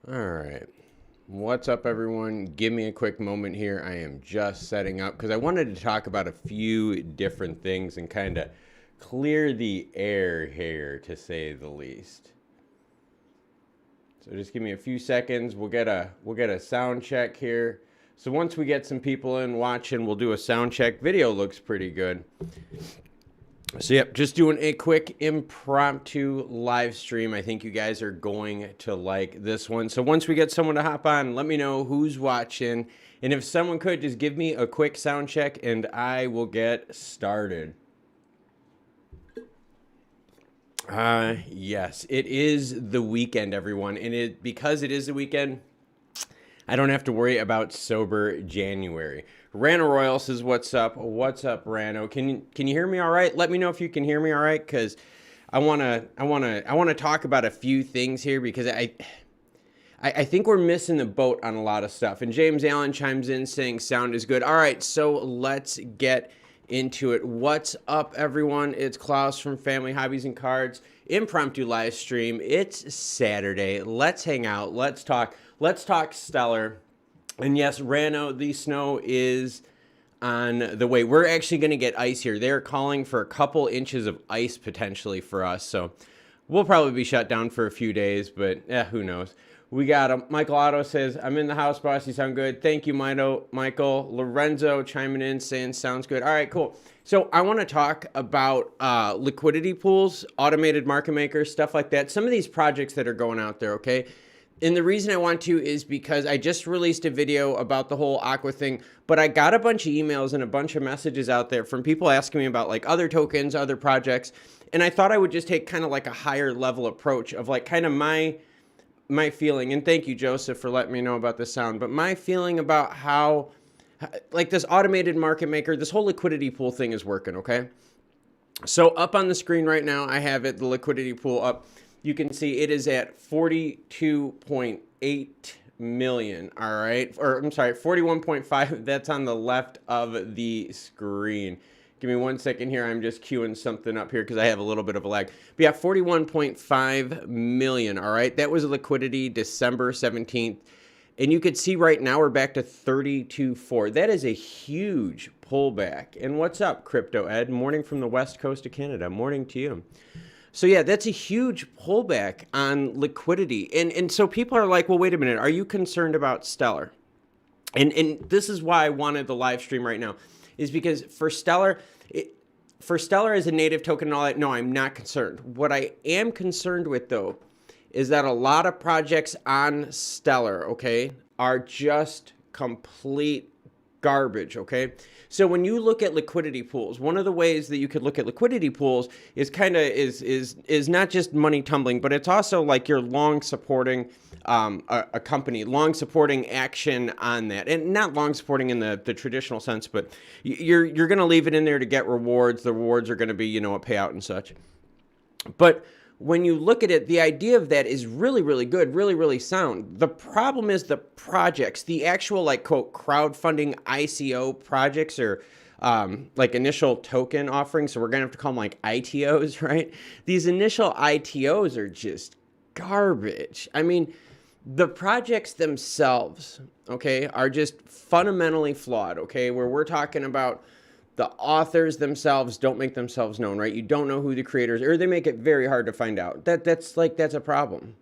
All right. What's up, everyone? Give me a quick moment here. I am just setting up because I wanted to talk about a few different things and kind of clear the air here, to say the least. So just give me a few seconds. We'll get a sound check here. So once we get some people in watching, we'll do a sound check. Video looks pretty good. So yep, just doing a quick impromptu live stream. I think you guys are going to like this one. So once we get someone to hop on, let me know who's watching. And if someone could just give me a quick sound check and I will get started. Yes, it is the weekend, everyone. And because it is the weekend, I don't have to worry about sober January. Rano Royal says, "What's up? What's up, Rano? Can you hear me all right? Let me know if you can hear me all right, because I wanna talk about a few things here, because I think we're missing the boat on a lot of stuff." And James Allen chimes in saying sound is good. All right, so let's get into it. What's up, everyone? It's Klaus from Family Hobbies and Cards, impromptu live stream. It's Saturday. Let's hang out. Let's talk. Let's talk Stellar. And yes, Rano, the snow is on the way. We're actually going to get ice here. They're calling for a couple inches of ice potentially for us. So we'll probably be shut down for a few days, but who knows. We got Michael Otto says, "I'm in the house, boss. You sound good." Thank you, Michael. Lorenzo chiming in saying sounds good. All right, cool. So I want to talk about liquidity pools, automated market makers, stuff like that. Some of these projects that are going out there, okay? And the reason I want to is because I just released a video about the whole aqua thing, but I got a bunch of emails and a bunch of messages out there from people asking me about like other tokens, other projects. And I thought I would just take kind of like a higher level approach of like kind of my feeling. And thank you, Joseph, for letting me know about the sound. But my feeling about how like this automated market maker, this whole liquidity pool thing is working, okay? So up on the screen right now, I have it, the liquidity pool up. You can see it is at 42.8 million, all right? Or I'm sorry, 41.5. That's on the left of the screen. Give me 1 second here. I'm just queuing something up here because I have a little bit of a lag. But yeah, 41.5 million, all right? That was a liquidity December 17th. And you could see right now we're back to 32.4. That is a huge pullback. And what's up, Crypto Ed? Morning from the west coast of Canada. Morning to you. So yeah, that's a huge pullback on liquidity. And so people are like, well, wait a minute. Are you concerned about Stellar? And this is why I wanted the live stream right now, is because for Stellar as a native token and all that, no, I'm not concerned. What I am concerned with, though, is that a lot of projects on Stellar, okay, are just complete garbage, okay? So when you look at liquidity pools, one of the ways that you could look at liquidity pools is kind of is not just money tumbling, but it's also like you're long supporting a company, long supporting action on that, and not long supporting in the traditional sense, but you're going to leave it in there to get rewards. The rewards are going to be, you know, a payout and such. But when you look at it, the idea of that is really, really good, really, really sound. The problem is the projects, the actual like quote crowdfunding ICO projects, or like initial token offerings. So we're gonna have to call them like ITOs, right? These initial ITOs are just garbage. I mean, the projects themselves, okay, are just fundamentally flawed, okay? Where we're talking about the authors themselves don't make themselves known, right? You don't know who the creators are, or they make it very hard to find out. That's a problem.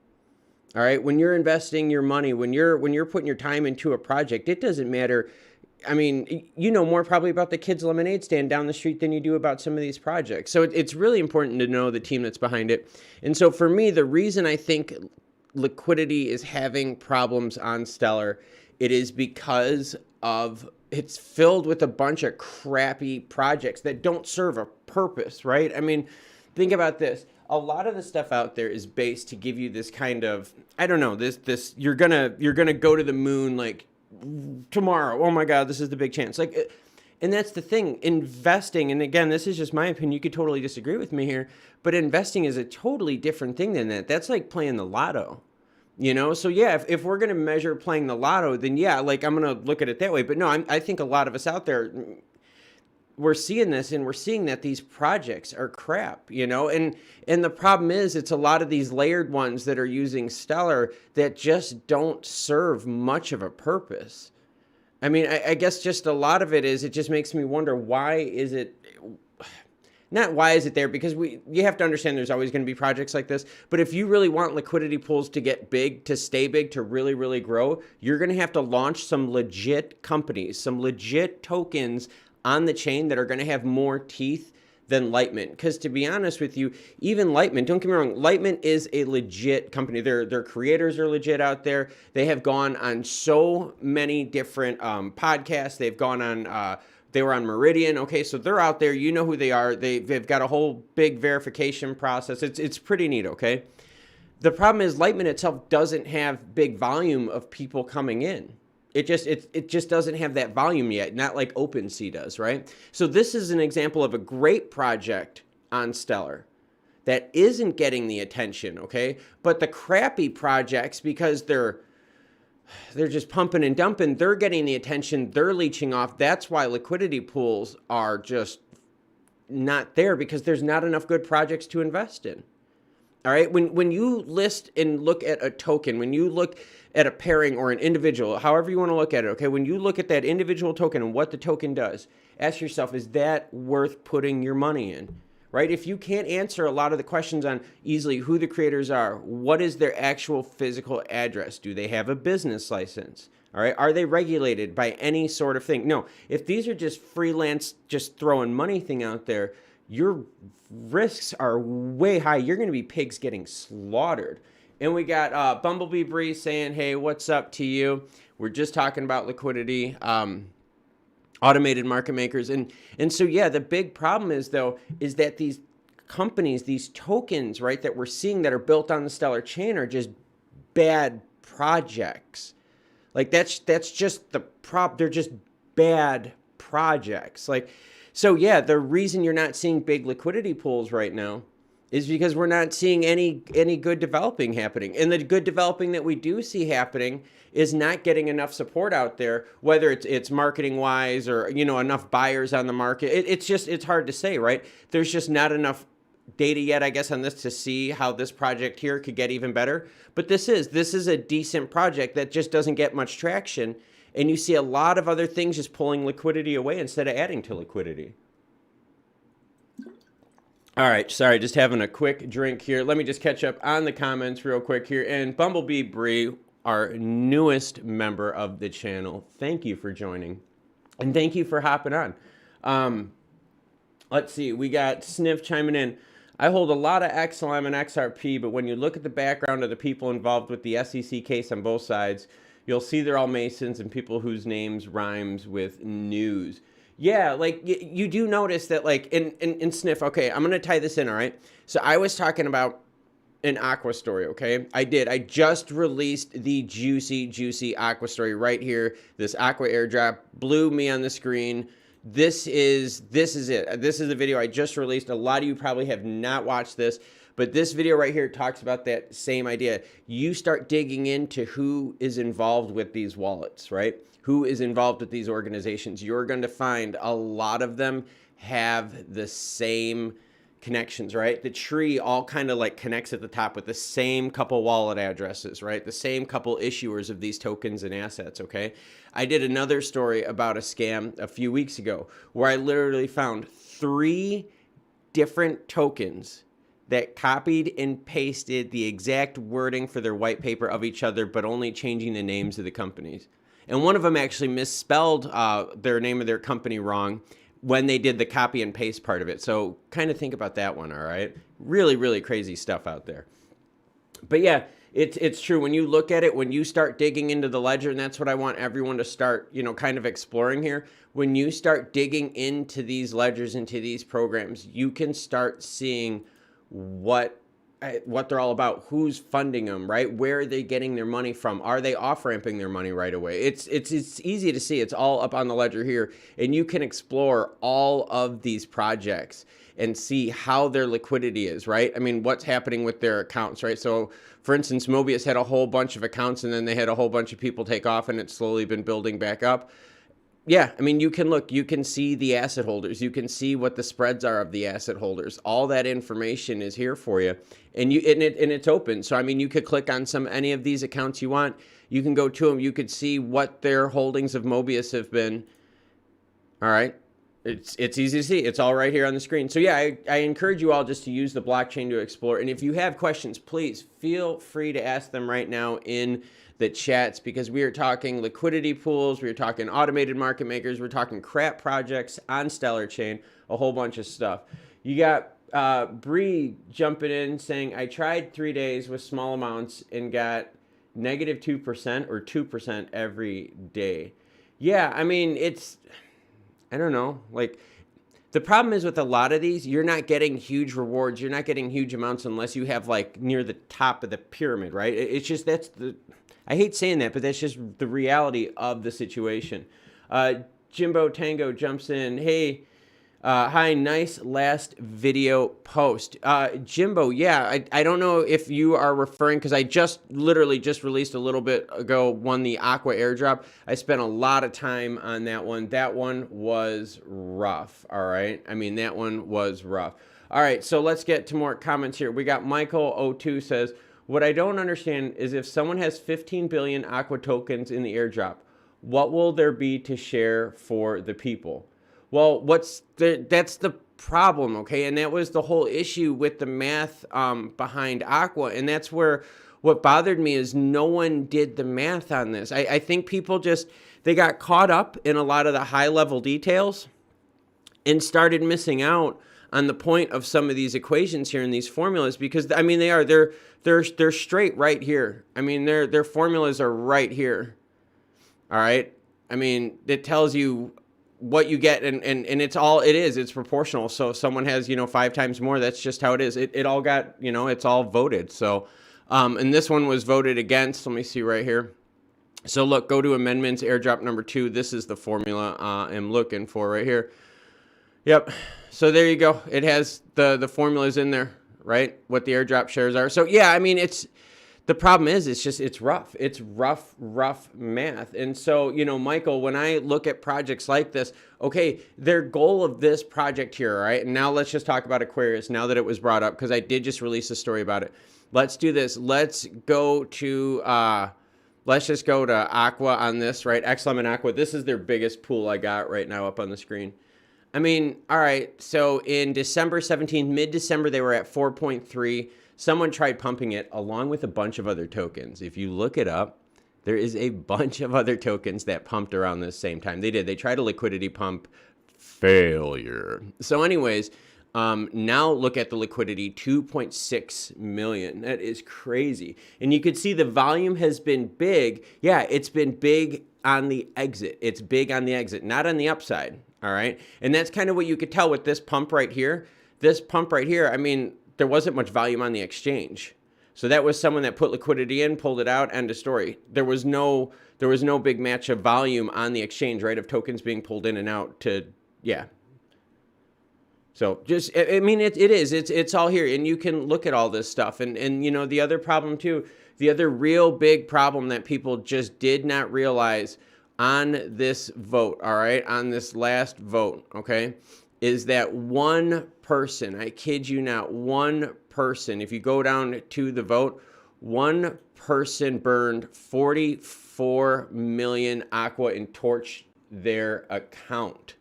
All right, when you're investing your money, when you're putting your time into a project, it doesn't matter. I mean, you know more probably about the kids' lemonade stand down the street than you do about some of these projects. So it's really important to know the team that's behind it. And so for me, the reason I think liquidity is having problems on Stellar, it is because of it's filled with a bunch of crappy projects that don't serve a purpose, right? I mean, think about this. A lot of the stuff out there is based to give you this kind of, I don't know, this you're gonna go to the moon like tomorrow. Oh my God, this is the big chance. Like, and that's the thing. Investing, and again, this is just my opinion. You could totally disagree with me here, but investing is a totally different thing than that. That's like playing the lotto. You know, so yeah, if we're going to measure playing the lotto, then yeah, like I'm going to look at it that way. But no, I think a lot of us out there, we're seeing this, and we're seeing that these projects are crap, you know, and the problem is it's a lot of these layered ones that are using Stellar that just don't serve much of a purpose. I mean, I guess just a lot of it is, it just makes me wonder, why is it, not why is it there, because you have to understand there's always going to be projects like this, but if you really want liquidity pools to get big, to stay big, to really, really grow, you're going to have to launch some legit companies, some legit tokens on the chain that are going to have more teeth than Lightmint. Because to be honest with you, even Lightmint, don't get me wrong, Lightmint is a legit company. Their creators are legit out there. They have gone on so many different podcasts. They've gone on, they were on Meridian. Okay, so they're out there. You know who they are. They've got a whole big verification process. It's pretty neat, okay? The problem is Lightmint itself doesn't have big volume of people coming in. It just doesn't have that volume yet, not like OpenSea does, right? So this is an example of a great project on Stellar that isn't getting the attention, okay? But the crappy projects, because they're just pumping and dumping, they're getting the attention, they're leeching off. That's why liquidity pools are just not there, because there's not enough good projects to invest in. All right, when you list and look at a token, when you look at a pairing or an individual, however you want to look at it, okay, when you look at that individual token and what the token does, ask yourself, is that worth putting your money in, right? If you can't answer a lot of the questions on easily who the creators are, what is their actual physical address? Do they have a business license? All right, are they regulated by any sort of thing? No, if these are just freelance, just throwing money thing out there, your risks are way high. You're going to be pigs getting slaughtered. And we got Bumblebee Bree saying, hey, what's up to you? We're just talking about liquidity, automated market makers. And so, yeah, the big problem is, though, is that these companies, these tokens, right, that we're seeing that are built on the Stellar chain are just bad projects. Like, that's just the they're just bad projects. Like, so, yeah, the reason you're not seeing big liquidity pools right now is because we're not seeing any good developing happening. And the good developing that we do see happening is not getting enough support out there, whether it's marketing-wise or, you know, enough buyers on the market. It's hard to say, right? There's just not enough data yet, I guess, on this to see how this project here could get even better. But this is a decent project that just doesn't get much traction. And you see a lot of other things just pulling liquidity away instead of adding to liquidity. All right, sorry, just having a quick drink here. Let me just catch up on the comments real quick here. And Bumblebee Bree, our newest member of the channel, thank you for joining. And thank you for hopping on. Let's see, we got Sniff chiming in. I hold a lot of XLM and XRP, but when you look at the background of the people involved with the SEC case on both sides, you'll see they're all Masons and people whose names rhymes with news. Yeah, like you do notice that, like in Sniff, okay, I'm going to tie this in, all right? So I was talking about an aqua story, okay? I just released the juicy aqua story right here. This aqua airdrop blew me on the screen. This is it. This is the video I just released. A lot of you probably have not watched this, but this video right here talks about that same idea. You start digging into who is involved with these wallets, right? Who is involved with these organizations. You're going to find a lot of them have the same connections, right? The tree all kind of like connects at the top with the same couple wallet addresses, right? The same couple issuers of these tokens and assets, okay? I did another story about a scam a few weeks ago where I literally found 3 different tokens that copied and pasted the exact wording for their white paper of each other, but only changing the names of the companies. And one of them actually misspelled their name of their company wrong when they did the copy and paste part of it. So kind of think about that one, all right? Really, really crazy stuff out there. But yeah, it's true. When you look at it, when you start digging into the ledger, and that's what I want everyone to start, you know, kind of exploring here. When you start digging into these ledgers, into these programs, you can start seeing what they're all about, who's funding them, right? Where are they getting their money from? Are they off-ramping their money right away? It's easy to see. It's all up on the ledger here, and you can explore all of these projects and see how their liquidity is, right? I mean, what's happening with their accounts, right? So, for instance, Mobius had a whole bunch of accounts, and then they had a whole bunch of people take off, and it's slowly been building back up. yeah, I mean, you can look, you can see the asset holders, you can see what the spreads are of the asset holders. All that information is here for you, and it's open. So I mean, you could click on any of these accounts you want. You can go to them. You could see what their holdings of Mobius have been. All right, it's easy to see. It's all right here on the screen. So yeah, I encourage you all just to use the blockchain to explore. And if you have questions, please feel free to ask them right now in the chats, because we are talking liquidity pools, we are talking automated market makers, we're talking crap projects on Stellar Chain, a whole bunch of stuff. You got Bree jumping in saying, I tried 3 days with small amounts and got negative 2% or 2% every day. Yeah, I mean, I don't know, like, the problem is with a lot of these, you're not getting huge rewards, you're not getting huge amounts unless you have like near the top of the pyramid, right? It's just, I hate saying that, but that's just the reality of the situation. Jimbo Tango jumps in. Hey, hi, nice last video post. Jimbo, yeah, I don't know if you are referring, because I literally just released a little bit ago, won the Aqua airdrop. I spent a lot of time on that one. That one was rough, all right? I mean, that one was rough. All right, so let's get to more comments here. We got Michael02 says, what I don't understand is if someone has 15 billion Aqua tokens in the airdrop, what will there be to share for the people? Well, that's the problem, okay? And that was the whole issue with the math behind Aqua. And that's where what bothered me is no one did the math on this. I think people they got caught up in a lot of the high level details and started missing out on the point of some of these equations here in these formulas, because I mean they're straight right here. I mean their formulas are right here. All right. I mean, it tells you what you get, and it's proportional. So if someone has 5 times more, that's just how it is. It all got it's all voted. So and this one was voted against. Let me see right here. So look, go to amendments, airdrop number 2. This is the formula I'm looking for right here. Yep. So there you go. It has the formulas in there, right? What the airdrop shares are. So yeah, I mean, the problem is it's rough. It's rough math. And so, Michael, when I look at projects like this, okay, their goal of this project here, all right? And now let's just talk about Aquarius now that it was brought up, because I did just release a story about it. Let's do this. Let's just go to Aqua on this, right? XLM and Aqua. This is their biggest pool I got right now up on the screen. I mean, all right, so in December 17th, mid-December, they were at 4.3. Someone tried pumping it along with a bunch of other tokens. If you look it up, there is a bunch of other tokens that pumped around the same time. They did. They tried a liquidity pump. Failure. So anyways, now look at the liquidity, 2.6 million. That is crazy. And you could see the volume has been big. Yeah, it's been big on the exit. It's big on the exit, not on the upside. All right. And that's kind of what you could tell with this pump right here. This pump right here, I mean, there wasn't much volume on the exchange. So that was someone that put liquidity in, pulled it out, end of story. There was no big match of volume on the exchange, right? Of tokens being pulled in and out yeah. So I mean, it's all here, and you can look at all this stuff. And the other problem too, the other real big problem that people just did not realize on this vote, all right, on this last vote, okay, is that one person, I kid you not, one person, if you go down to the vote, one person burned 44 million Aqua and torched their account.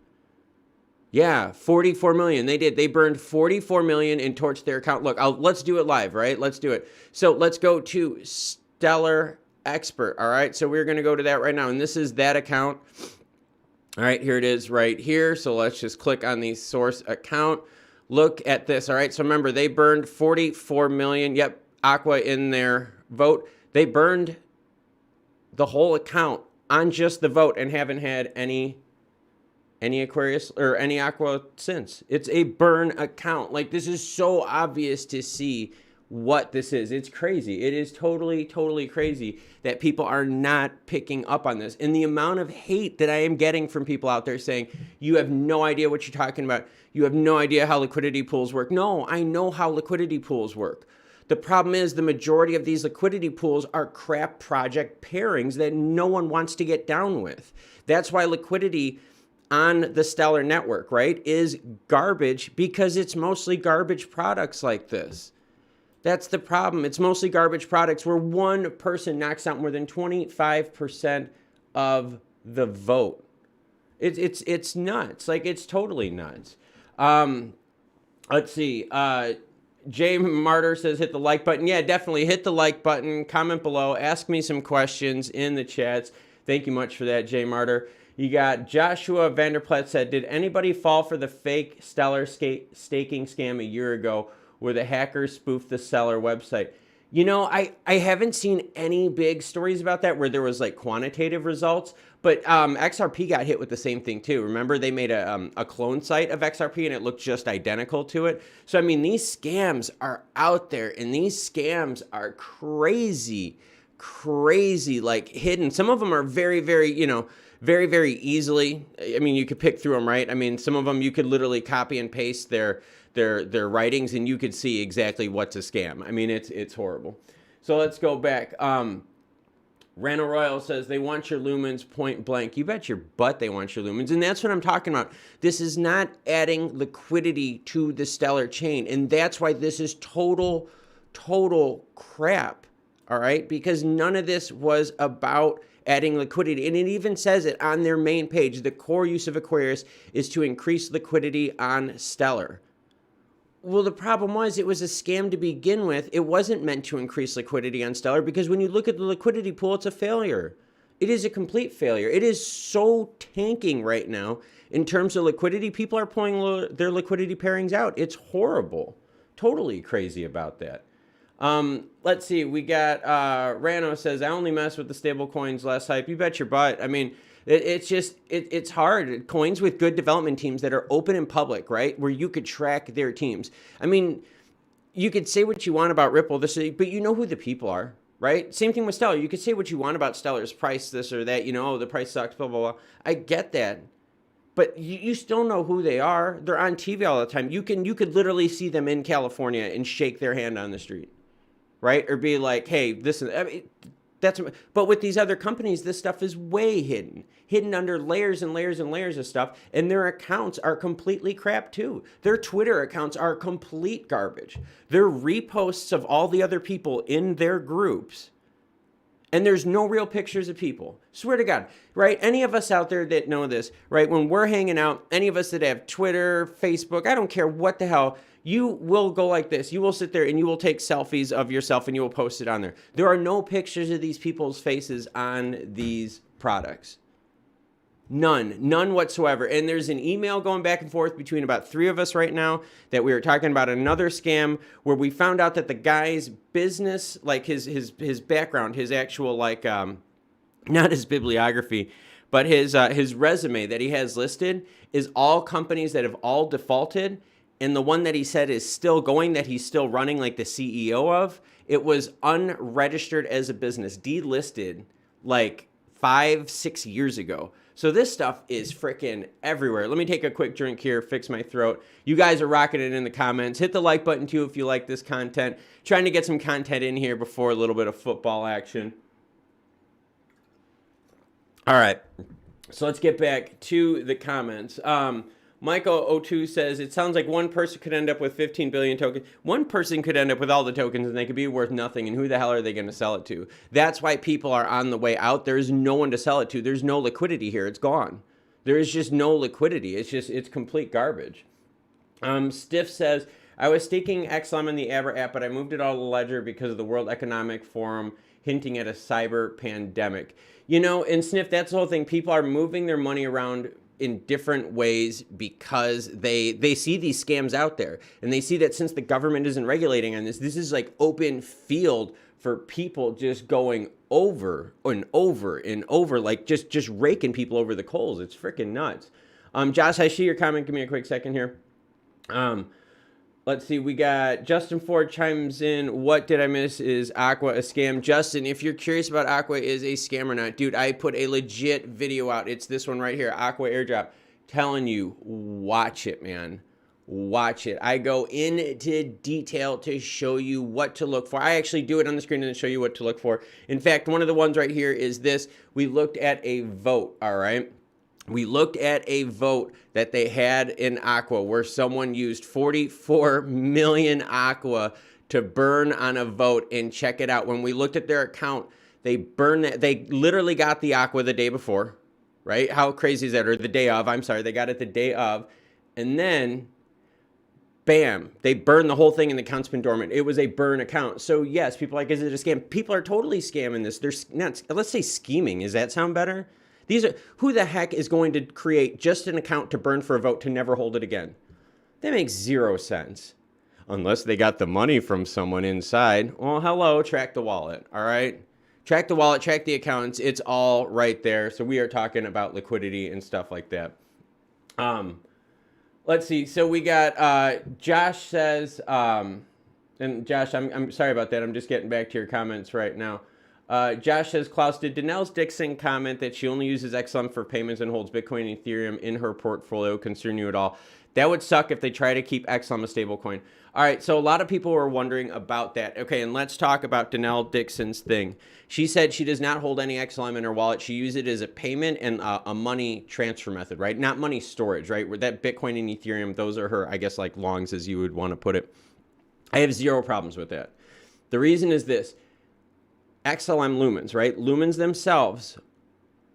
Yeah, 44 million. They did. They burned 44 million and torched their account. Look, let's do it live, right? Let's do it. So let's go to Stellar Expert, all right? So we're going to go to that right now, and this is that account. All right, here it is right here. So let's just click on the source account. Look at this, all right? So remember, they burned 44 million. Yep, Aqua in their vote. They burned the whole account on just the vote and haven't had any Aquarius or any Aqua since. It's a burn account. Like, this is so obvious to see what this is. It's crazy. It is totally crazy that people are not picking up on this. And the amount of hate that I am getting from people out there saying, you have no idea what you're talking about. You have no idea how liquidity pools work. No, I know how liquidity pools work. The problem is the majority of these liquidity pools are crap project pairings that no one wants to get down with. That's why liquidity on the Stellar network, right, is garbage, because it's mostly garbage products like this. That's the problem. It's mostly garbage products where one person knocks out more than 25% of the vote. It's nuts. Like, it's totally nuts. Let's see. Jay Martyr says hit the like button. Yeah, definitely hit the like button. Comment below. Ask me some questions in the chats. Thank you much for that, Jay Martyr. You got Joshua Vanderplat said, did anybody fall for the fake Stellar staking scam a year ago where the hackers spoofed the Stellar website? You know, I haven't seen any big stories about that where there was like quantitative results, but XRP got hit with the same thing too. Remember, they made a clone site of XRP and it looked just identical to it. So, I mean, these scams are out there and these scams are crazy, like hidden. Some of them are very, very, you know, very easily. I mean, you could pick through them, right? I mean, some of them you could literally copy and paste their writings and you could see exactly what's a scam. I mean, it's horrible. So let's go back. Rano Royal says they want your lumens point blank. You bet your butt they want your lumens. And that's what I'm talking about. This is not adding liquidity to the Stellar chain. And that's why this is total crap. All right? Because none of this was about adding liquidity. And it even says it on their main page. The core use of Aquarius is to increase liquidity on Stellar. Well, the problem was it was a scam to begin with. It wasn't meant to increase liquidity on Stellar because when you look at the liquidity pool, it's a failure. It is a complete failure. It is so tanking right now in terms of liquidity. People are pulling their liquidity pairings out. It's horrible. Totally crazy about that. Let's see. We got Rano says, I only mess with the stable coins, less hype. You bet your butt. I mean, it's hard. Coins with good development teams that are open and public, right? Where you could track their teams. I mean, you could say what you want about Ripple, but you know who the people are, right? Same thing with Stellar. You could say what you want about Stellar's price, this or that, you know, oh, the price sucks, blah, blah, blah. I get that. But you still know who they are. They're on TV all the time. You could literally see them in California and shake their hand on the street, right? Or be like, hey, this is, I mean, but with these other companies, this stuff is way hidden under layers and layers and layers of stuff. And their accounts are completely crap too. Their Twitter accounts are complete garbage. Their reposts of all the other people in their groups. And there's no real pictures of people. Swear to God, right? Any of us out there that know this, right? When we're hanging out, any of us that have Twitter, Facebook, I don't care what the hell, you will go like this. You will sit there and you will take selfies of yourself and you will post it on there. There are no pictures of these people's faces on these products. None whatsoever. And there's an email going back and forth between about 3 of us right now that we were talking about another scam where we found out that the guy's business, like his background, his actual, like, not his bibliography, but his resume that he has listed is all companies that have all defaulted. And the one that he said is still going, that he's still running, like the CEO of, it was unregistered as a business, delisted like 5-6 years ago. So this stuff is freaking everywhere. Let me take a quick drink here, fix my throat. You guys are rocking it in the comments. Hit the like button too if you like this content. Trying to get some content in here before a little bit of football action. All right, so let's get back to the comments. Michael02 says, it sounds like one person could end up with 15 billion tokens. One person could end up with all the tokens and they could be worth nothing. And who the hell are they going to sell it to? That's why people are on the way out. There's no one to sell it to. There's no liquidity here. It's gone. There is just no liquidity. It's complete garbage. Stiff says, I was staking XLM in the Abra app, but I moved it all to Ledger because of the World Economic Forum hinting at a cyber pandemic. You know, and Sniff, that's the whole thing. People are moving their money around in different ways because they see these scams out there and they see that since the government isn't regulating on this is like open field for people just going over and over and over, like just raking people over the coals. It's freaking nuts. Josh, I see your comment. Give me a quick second here. Let's see, we got Justin Ford chimes in. What did I miss? Is Aqua a scam? Justin, if you're curious about Aqua is a scam or not, dude, I put a legit video out. It's this one right here, Aqua airdrop. Telling you, watch it, man. watch it. I go into detail to show you what to look for. I actually do it on the screen and show you what to look for. In fact, one of the ones right here is this. We looked at a vote, all right? We looked at a vote that they had in Aqua where someone used 44 million Aqua to burn on a vote, and check it out. When we looked at their account, they burned that. They literally got the Aqua the day before, right? How crazy is that? Or the day of, I'm sorry. They got it the day of. And then, bam, they burned the whole thing and the account's been dormant. It was a burn account. So yes, people are like, is it a scam? People are totally scamming this. They're not, let's say scheming. Does that sound better? These are, who the heck is going to create just an account to burn for a vote to never hold it again? That makes zero sense. Unless they got the money from someone inside. Well, hello, track the wallet, all right? Track the wallet, track the accounts. It's all right there. So we are talking about liquidity and stuff like that. Let's see. So we got Josh says, and Josh, I'm sorry about that. I'm just getting back to your comments right now. Josh says, Klaus, did Danelle Dixon comment that she only uses XLM for payments and holds Bitcoin and Ethereum in her portfolio concern you at all? That would suck if they try to keep XLM a stable coin. All right, so a lot of people were wondering about that. Okay, and let's talk about Danelle Dixon's thing. She said she does not hold any XLM in her wallet. She uses it as a payment and a money transfer method, right? Not money storage, right? Where that Bitcoin and Ethereum, those are her, I guess, like longs, as you would want to put it. I have zero problems with that. The reason is this. XLM Lumens, right? Lumens themselves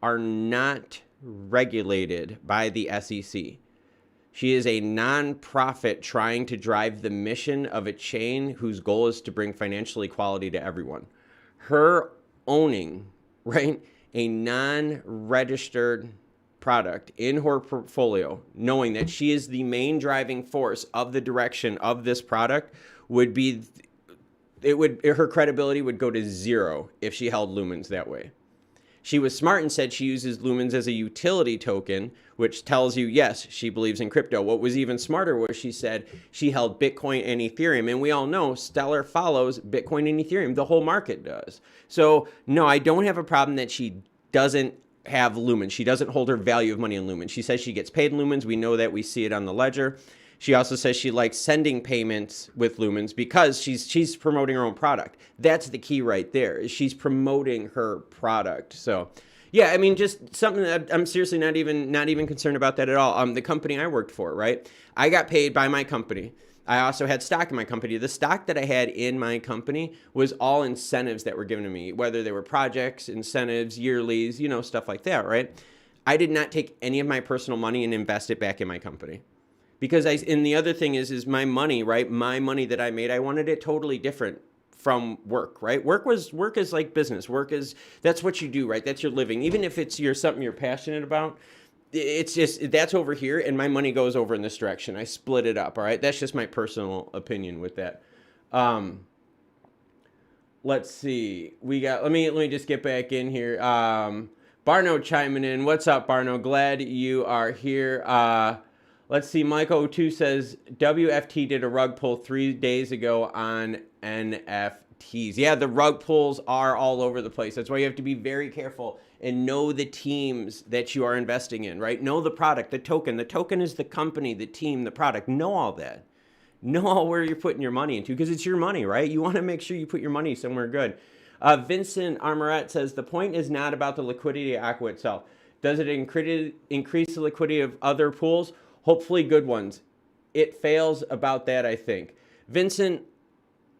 are not regulated by the SEC. She is a nonprofit trying to drive the mission of a chain whose goal is to bring financial equality to everyone. Her owning, right, a non-registered product in her portfolio, knowing that she is the main driving force of the direction of this product, would be, her credibility would go to zero if she held Lumens that way. She was smart and said she uses Lumens as a utility token, which tells you, yes, she believes in crypto. What was even smarter was she said she held Bitcoin and Ethereum. And we all know Stellar follows Bitcoin and Ethereum. The whole market does. So, no, I don't have a problem that she doesn't have Lumens. She doesn't hold her value of money in Lumens. She says she gets paid in Lumens. We know that. We see it on the ledger. She also says she likes sending payments with Lumens because she's promoting her own product. That's the key right there, is she's promoting her product. So, yeah, I mean, just something that I'm seriously not even concerned about that at all. The company I worked for, right? I got paid by my company. I also had stock in my company. The stock that I had in my company was all incentives that were given to me, whether they were projects, incentives, yearlies, stuff like that, right? I did not take any of my personal money and invest it back in my company. Because and the other thing is my money, right? My money that I made, I wanted it totally different from work, right? Work is like business. That's what you do, right? That's your living. Even if it's something you're passionate about, it's just, that's over here and my money goes over in this direction. I split it up, all right? That's just my personal opinion with that. Let's see. We got, let me just get back in here. Barno chiming in. What's up, Barno? Glad you are here. Let's see, Mike02 says, WFT did a rug pull 3 days ago on NFTs. Yeah, the rug pulls are all over the place. That's why you have to be very careful and know the teams that you are investing in, right? Know the product, the token. The token is the company, the team, the product. Know all that. Know all where you're putting your money into, because it's your money, right? You want to make sure you put your money somewhere good. Vincent Armoret says, the point is not about the liquidity of Aqua itself. Does it increase the liquidity of other pools? Hopefully good ones. It fails about that, I think. Vincent,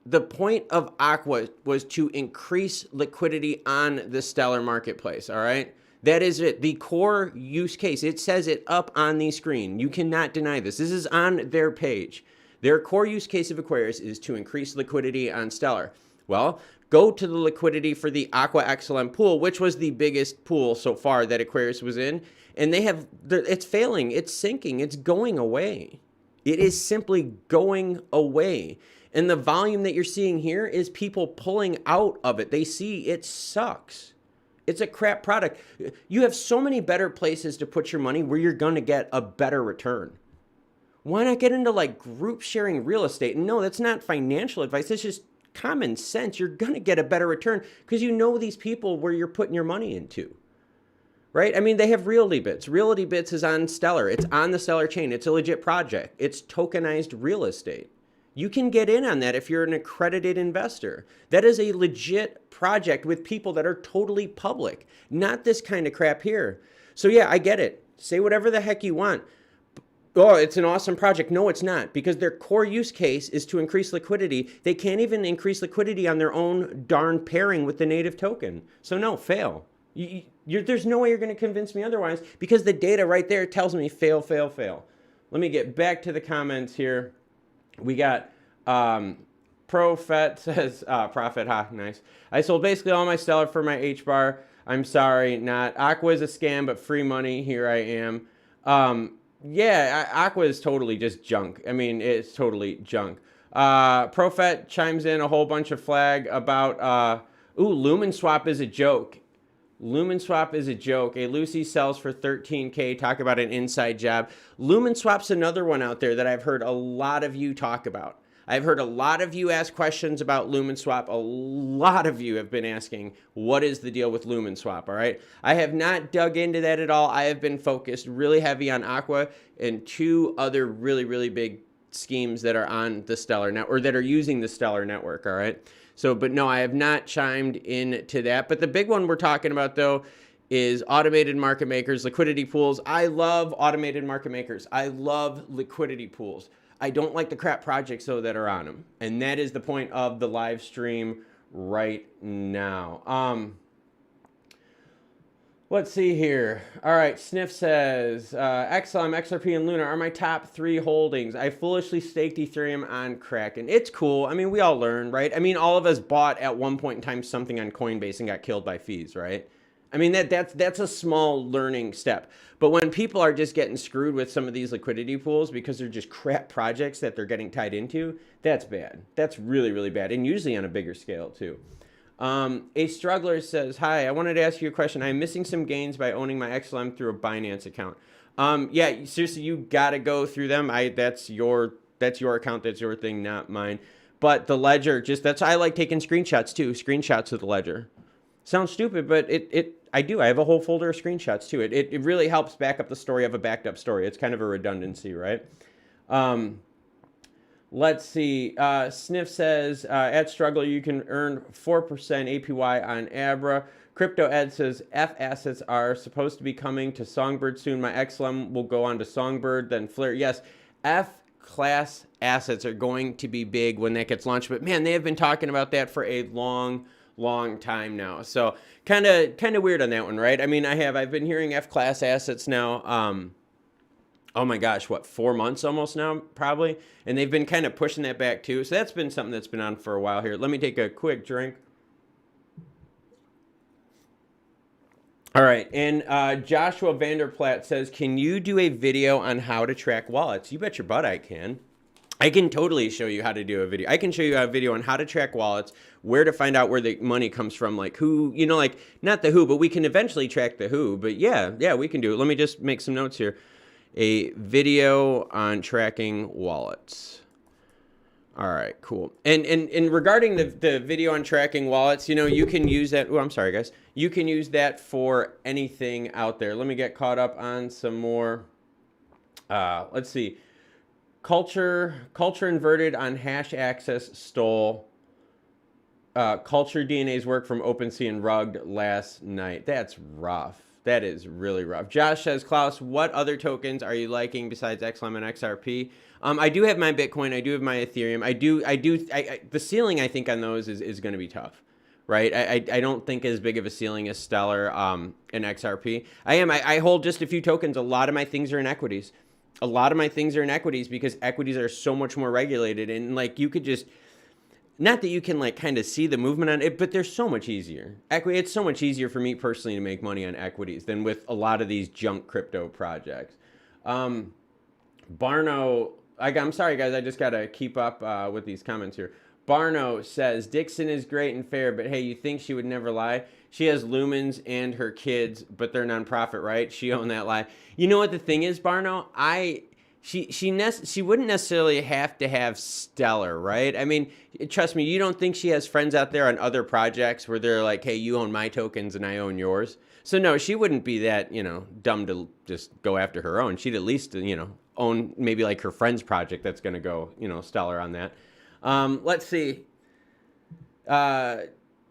the point of Aqua was to increase liquidity on the Stellar marketplace, all right? That is it. The core use case, it says it up on the screen. You cannot deny this. This is on their page. Their core use case of Aquarius is to increase liquidity on Stellar. Well, go to the liquidity for the Aqua XLM pool, which was the biggest pool so far that Aquarius was in. And it's failing, it's sinking, it's going away. It is simply going away. And the volume that you're seeing here is people pulling out of it. They see it sucks. It's a crap product. You have so many better places to put your money where you're going to get a better return. Why not get into like group sharing real estate? No, that's not financial advice. It's just common sense. You're going to get a better return because you know these people where you're putting your money into. right? I mean, they have Realty Bits. Realty Bits is on Stellar. It's on the Stellar chain. It's a legit project. It's tokenized real estate. You can get in on that if you're an accredited investor. That is a legit project with people that are totally public, not this kind of crap here. So yeah, I get it. Say whatever the heck you want. Oh, it's an awesome project. No, it's not, because their core use case is to increase liquidity. They can't even increase liquidity on their own darn pairing with the native token. So no, fail. There's no way you're going to convince me otherwise, because the data right there tells me fail, fail, fail. Let me get back to the comments here. We got Profet says, Profit, nice. I sold basically all my Stellar for my H-bar. I'm sorry, not. Aqua is a scam, but free money. Here I am. Yeah, aqua is totally just junk. I mean, it's totally junk. Profet chimes in a whole bunch of flag about, Lumen swap is a joke. Lumen swap is a joke. A Lucy sells for 13K. Talk about an inside job. Lumen swap's another one out there that I've heard a lot of you talk about. I've heard a lot of you ask questions about Lumen swap. A lot of you have been asking, what is the deal with Lumen swap, all right? I have not dug into that at all. I have been focused really heavy on Aqua and two other really, really big schemes that are on the Stellar network, or that are using the Stellar network, all right? So, but no, I have not chimed into that. But the big one we're talking about, though, is automated market makers, liquidity pools. I love automated market makers. I love liquidity pools. I don't like the crap projects, though, that are on them. And that is the point of the live stream right now. Let's see here. All right, Sniff says, XLM, XRP, and Luna are my top 3 holdings. I foolishly staked Ethereum on Kraken. It's cool. I mean, we all learn, right? I mean, all of us bought at one point in time something on Coinbase and got killed by fees, right? I mean, that's a small learning step. But when people are just getting screwed with some of these liquidity pools because they're just crap projects that they're getting tied into, that's bad. That's really, really bad. And usually on a bigger scale, too. A Struggler says, hi, I wanted to ask you a question. I'm missing some gains by owning my XLM through a Binance account. Yeah, seriously, you got to go through them. That's your account. That's your thing, not mine. But the ledger, I like taking screenshots, too. Screenshots of the ledger. Sounds stupid, but I do. I have a whole folder of screenshots too. It really helps back up the story of a backed up story. It's kind of a redundancy, right? Let's see. Sniff says, at Struggle, you can earn 4% APY on Abra. Crypto Ed says, F assets are supposed to be coming to Songbird soon. My XLM will go on to Songbird, then Flare. Yes, F class assets are going to be big when that gets launched. But man, they have been talking about that for a long time now. So kind of weird on that one, right? I mean, I've been hearing F-class assets now, oh my gosh, what, 4 months almost now, probably? And they've been kind of pushing that back too. So that's been something that's been on for a while here. Let me take a quick drink. All right, and Joshua Vanderplatt says, can you do a video on how to track wallets? You bet your butt I can. I can totally show you how to do a video. I can show you a video on how to track wallets, where to find out where the money comes from, like who, like not the who, but we can eventually track the who. But yeah, we can do it. Let me just make some notes here. A video on tracking wallets. All right, cool. And regarding the video on tracking wallets, you can use that. Oh, I'm sorry, guys. You can use that for anything out there. Let me get caught up on some more. Let's see. Culture inverted on hash access stole Culture DNA's work from OpenSea and rugged last night. That's rough. That is really rough. Josh says, Klaus, what other tokens are you liking besides XLM and XRP? I do have my Bitcoin. I do have my Ethereum. The ceiling I think on those is going to be tough, right? I don't think as big of a ceiling as Stellar and XRP. I hold just a few tokens. A lot of my things are in equities. A lot of my things are in equities because equities are so much more regulated, and like you could just, not that you can like kind of see the movement on it, but they're so much easier. It's so much easier for me personally to make money on equities than with a lot of these junk crypto projects. Barno, I'm sorry guys, I just gotta keep up with these comments here. Barno says, Dixon is great and fair, but hey, you think she would never lie? She has Lumens and her kids, but they're nonprofit, right? She owned that lie. You know what the thing is, Barno? she wouldn't necessarily have to have Stellar, right? I mean, trust me, you don't think she has friends out there on other projects where they're like, hey, you own my tokens and I own yours. So no, she wouldn't be that, dumb to just go after her own. She'd at least, own maybe like her friend's project that's going to go, Stellar on that. Let's see.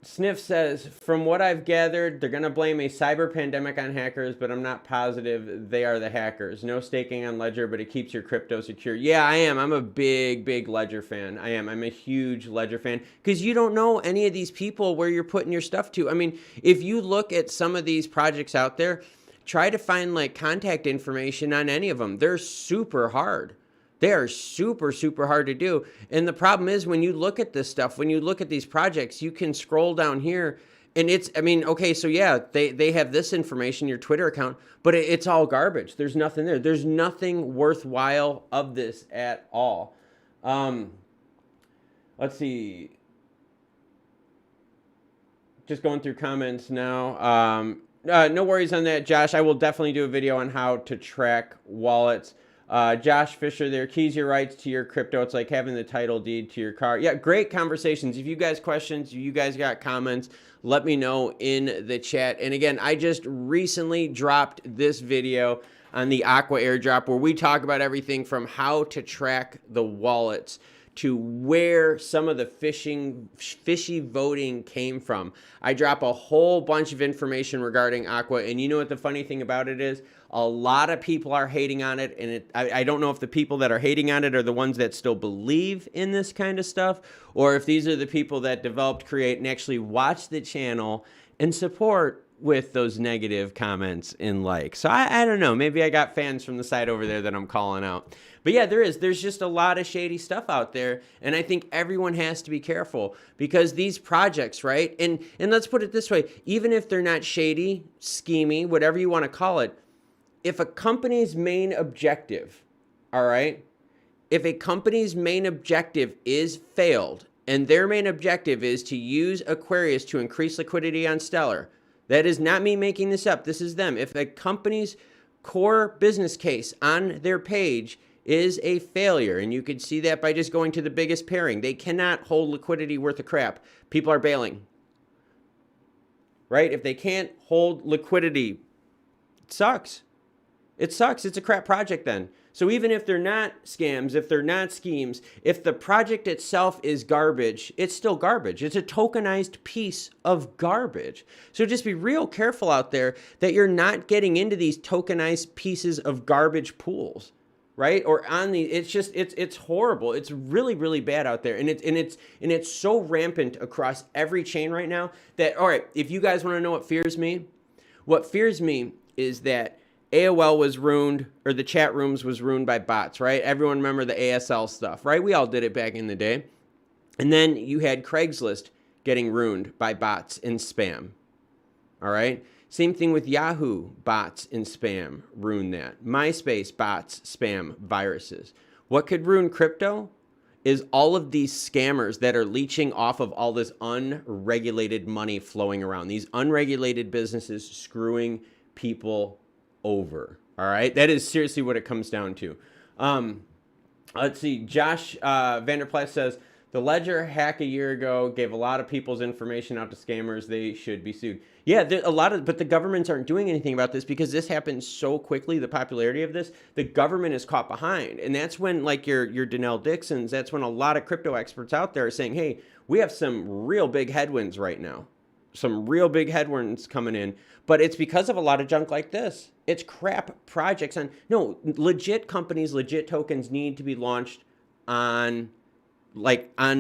Sniff says, from what I've gathered, they're going to blame a cyber pandemic on hackers, but I'm not positive they are the hackers. No staking on Ledger, but it keeps your crypto secure. Yeah, I am. I'm a big Ledger fan. I am. I'm a huge Ledger fan because you don't know any of these people where you're putting your stuff to. I mean, if you look at some of these projects out there, try to find like contact information on any of them. They're super hard. They are super hard to do. And the problem is when you look at this stuff, when you look at these projects, you can scroll down here and okay, so yeah, they have this information, your Twitter account, but it's all garbage. There's nothing there. There's nothing worthwhile of this at all. Let's see. Just going through comments now. No worries on that, Josh. I will definitely do a video on how to track wallets. Josh Fisher there, keys your rights to your crypto. It's like having the title deed to your car. Yeah, great conversations. If you guys questions, you guys got comments, let me know in the chat. And again, I just recently dropped this video on the Aqua airdrop where we talk about everything from how to track the wallets to where some of the fishy voting came from. I drop a whole bunch of information regarding Aqua, and you know what the funny thing about it is? A lot of people are hating on it, and I don't know if the people that are hating on it are the ones that still believe in this kind of stuff, or if these are the people that developed, create, and actually watch the channel and support with those negative comments and likes. So I don't know. Maybe I got fans from the side over there that I'm calling out. But yeah, there's just a lot of shady stuff out there, and I think everyone has to be careful because these projects, right? And let's put it this way, even if they're not shady, schemy, whatever you want to call it, if a company's main objective, all right, if a company's main objective is failed and their main objective is to use Aquarius to increase liquidity on Stellar, that is not me making this up. This is them. If a company's core business case on their page is a failure, and you can see that by just going to the biggest pairing, they cannot hold liquidity worth of crap. People are bailing, right? If they can't hold liquidity, it sucks. It sucks. It's a crap project then. So even if they're not scams, if they're not schemes, if the project itself is garbage, it's still garbage. It's a tokenized piece of garbage. So just be real careful out there that you're not getting into these tokenized pieces of garbage pools, right? Or on the, it's horrible. It's really bad out there. And it's so rampant across every chain right now that, all right, if you guys want to know what fears me is that AOL was ruined, or the chat rooms was ruined by bots, right? Everyone remember the ASL stuff, right? We all did it back in the day. And then you had Craigslist getting ruined by bots and spam, all right? Same thing with Yahoo, bots and spam ruined that. MySpace, bots, spam, viruses. What could ruin crypto is all of these scammers that are leeching off of all this unregulated money flowing around. These unregulated businesses screwing people over. All right, that is seriously what it comes down to. Let's see. Josh Vanderplas says the Ledger hack a year ago gave a lot of people's information out to scammers. They should be sued. Yeah, but the governments aren't doing anything about this because this happened so quickly. The popularity of this, the government is caught behind, and that's when like your Danelle Dixons. That's when a lot of crypto experts out there are saying, "Hey, we have some real big headwinds right now." Some real big headwinds coming in, but it's because of a lot of junk like this. It's crap projects on, no, legit companies, legit tokens need to be launched on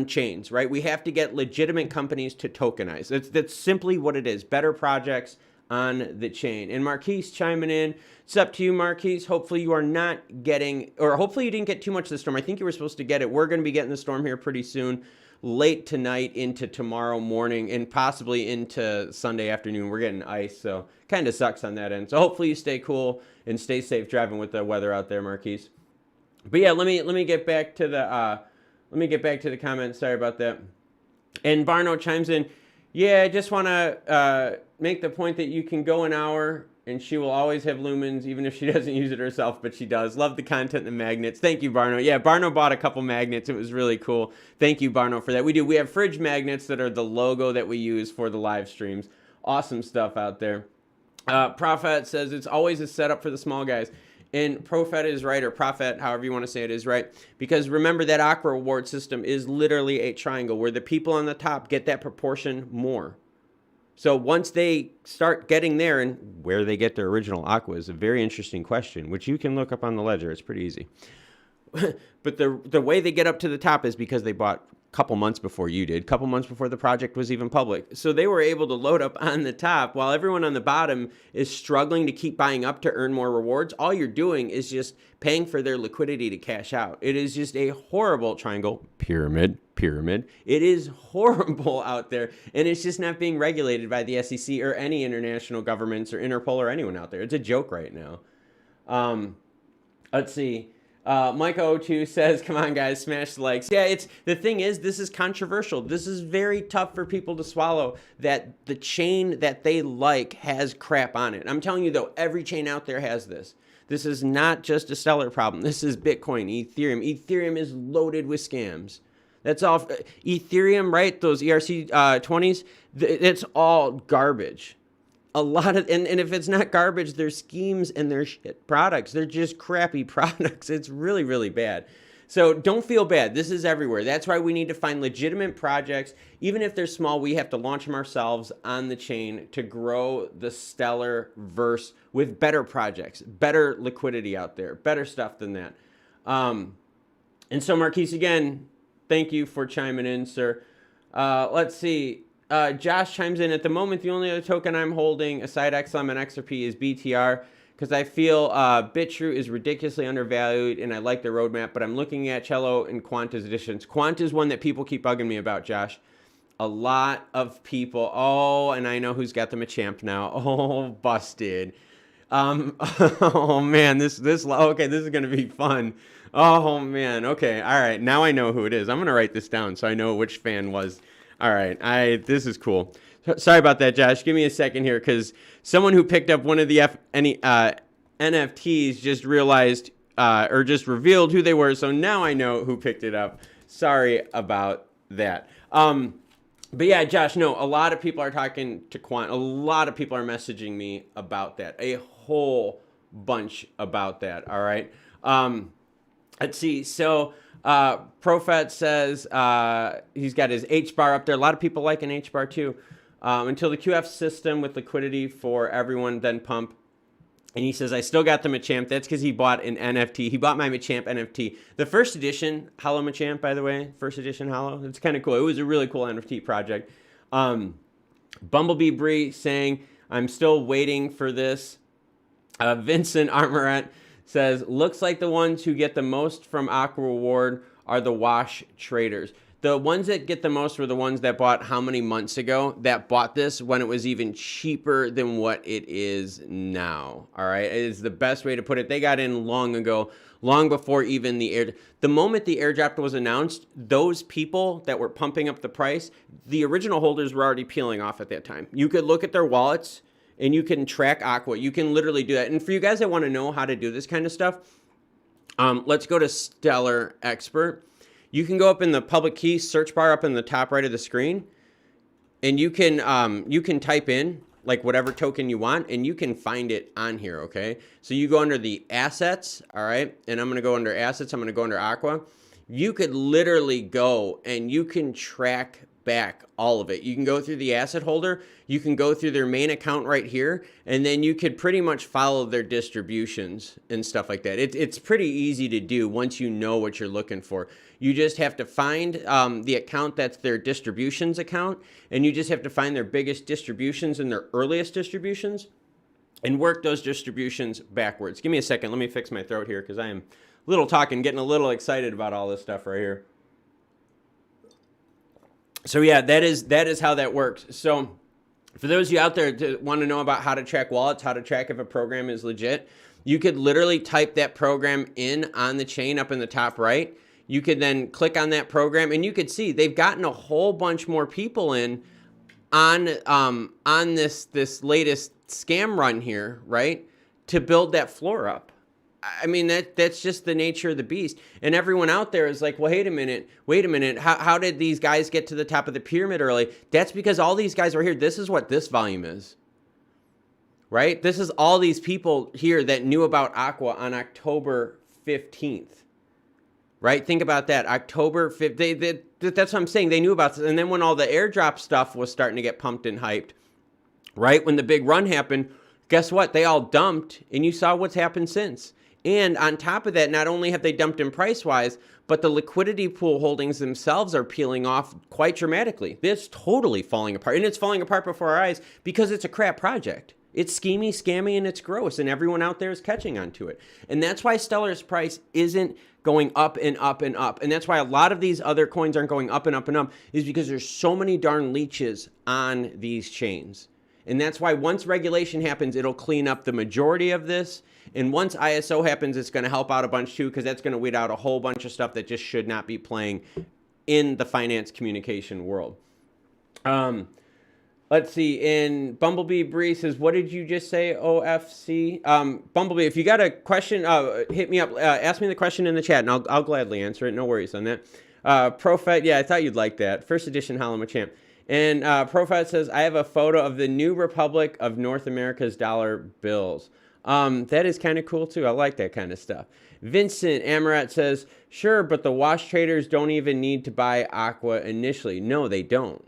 chains, right? We have to get legitimate companies to tokenize. That's simply what it is. Better projects on the chain. And Marquise chiming in. It's up to you, Marquise. Hopefully you are not getting, or hopefully you didn't get too much of the storm. I think you were supposed to get it. We're going to be getting the storm here pretty soon. Late tonight into tomorrow morning and possibly into Sunday afternoon. We're getting ice, so kind of sucks on that end. So hopefully you stay cool and stay safe driving with the weather out there, Marquise. But yeah, let me get back to the comments. Sorry about that. And Barno chimes in. Yeah, I just want to make the point that you can go an hour and she will always have Lumens, even if she doesn't use it herself, but she does. Love the content and the magnets. Thank you, Barno. Yeah, Barno bought a couple magnets. It was really cool. Thank you, Barno, for that. We have fridge magnets that are the logo that we use for the live streams. Awesome stuff out there. Prophet says it's always a setup for the small guys. And Prophet is right, or Prophet, however you want to say it, is right. Because remember, that aqua reward system is literally a triangle where the people on the top get that proportion more. So once they start getting there, and where they get their original aqua is a very interesting question, which you can look up on the ledger. It's pretty easy. But the way they get up to the top is because they bought a couple months before you did, a couple months before the project was even public. So they were able to load up on the top while everyone on the bottom is struggling to keep buying up to earn more rewards. All you're doing is just paying for their liquidity to cash out. It is just a horrible triangle, pyramid. It is horrible out there, and it's just not being regulated by the SEC or any international governments or Interpol or anyone out there. It's a joke right now. Let's see. Mike02 says, come on, guys, smash the likes. Yeah, the thing is, this is controversial. This is very tough for people to swallow, that the chain that they like has crap on it. I'm telling you, though, every chain out there has this. This is not just a Stellar problem. This is Bitcoin, Ethereum. Ethereum is loaded with scams. That's all. Ethereum, right? Those ERC-20s, it's all garbage. A lot of, and if it's not garbage, they're schemes and they're shit products. They're just crappy products. It's really, really bad. So don't feel bad. This is everywhere. That's why we need to find legitimate projects. Even if they're small, we have to launch them ourselves on the chain to grow the Stellar verse with better projects, better liquidity out there, better stuff than that. And so, Marquise, again, thank you for chiming in, sir. Let's see. Josh chimes in, at the moment, the only other token I'm holding aside XLM and XRP is BTR, because I feel BitTrue is ridiculously undervalued and I like the roadmap, but I'm looking at Cello and Quanta's additions. Quanta is one that people keep bugging me about, Josh. A lot of people, oh, and I know who's got them a champ now. Oh, busted. Oh man, okay, this is gonna be fun. Oh man, okay, all right, now I know who it is. I'm gonna write this down so I know which fan was. All right, this is cool. Sorry about that, Josh. Give me a second here, because someone who picked up one of the NFTs just realized or just revealed who they were. So now I know who picked it up. Sorry about that. But yeah, Josh, no, a lot of people are talking to Quant. A lot of people are messaging me about that. A whole bunch about that. All right. Let's see. So Prophet says he's got his H bar up there. A lot of people like an H bar too. Until the QF system with liquidity for everyone, then pump. And he says, I still got the Machamp. That's because he bought an NFT. He bought my Machamp NFT. The first edition Hollow Machamp, by the way. First edition Hollow. It's kind of cool. It was a really cool NFT project. Bumblebee Bree saying, I'm still waiting for this. Vincent Armoret says, looks like the ones who get the most from Aqua Reward are the wash traders. The ones that get the most were the ones that bought how many months ago, that bought this when it was even cheaper than what it is now. All right, it is the best way to put it. They got in long ago, long before even the moment the airdrop was announced, those people that were pumping up the price, the original holders were already peeling off at that time. You could look at their wallets and you can track Aqua. You can literally do that. And for you guys that want to know how to do this kind of stuff, let's go to Stellar Expert. You can go up in the public key search bar up in the top right of the screen, and you can type in like whatever token you want, and you can find it on here, okay? So you go under the assets, all right? And I'm gonna go under assets, I'm gonna go under Aqua. You could literally go and you can track back all of it. You can go through the asset holder, you can go through their main account right here, and then you could pretty much follow their distributions and stuff like that. It's pretty easy to do once you know what you're looking for. You just have to find the account that's their distributions account, and you just have to find their biggest distributions and their earliest distributions and work those distributions backwards. Give me a second. Let me fix my throat here because I am a little talking, getting a little excited about all this stuff right here. So yeah, that is how that works. So for those of you out there that want to know about how to track wallets, how to track if a program is legit, you could literally type that program in on the chain up in the top right. You could then click on that program and you could see they've gotten a whole bunch more people in on this latest scam run here, right? To build that floor up. I mean, that's just the nature of the beast. And everyone out there is like, well, wait a minute. How did these guys get to the top of the pyramid early? That's because all these guys are here. This is what this volume is, right? This is all these people here that knew about Aqua on October 15th, right? Think about that. October 5th. That's what I'm saying. They knew about this. And then when all the airdrop stuff was starting to get pumped and hyped, right? When the big run happened, guess what? They all dumped, and you saw what's happened since. And on top of that, not only have they dumped in price-wise, but the liquidity pool holdings themselves are peeling off quite dramatically. It's totally falling apart. And it's falling apart before our eyes because it's a crap project. It's schemy, scammy, and it's gross. And everyone out there is catching on to it. And that's why Stellar's price isn't going up and up and up. And that's why a lot of these other coins aren't going up and up and up, is because there's so many darn leeches on these chains. And that's why once regulation happens, it'll clean up the majority of this. And once ISO happens, it's going to help out a bunch too, because that's going to weed out a whole bunch of stuff that just should not be playing in the finance communication world. Let's see. In Bumblebee Bree says, what did you just say, OFC? Bumblebee, if you got a question, hit me up. Ask me the question in the chat, and I'll gladly answer it. No worries on that. Prophet, yeah, I thought you'd like that. First edition Hollow Champ. And Prophet says, I have a photo of the new Republic of North America's dollar bills. That is kind of cool too. I like that kind of stuff. Vincent Amarat says, sure, but the wash traders don't even need to buy Aqua initially. No, they don't.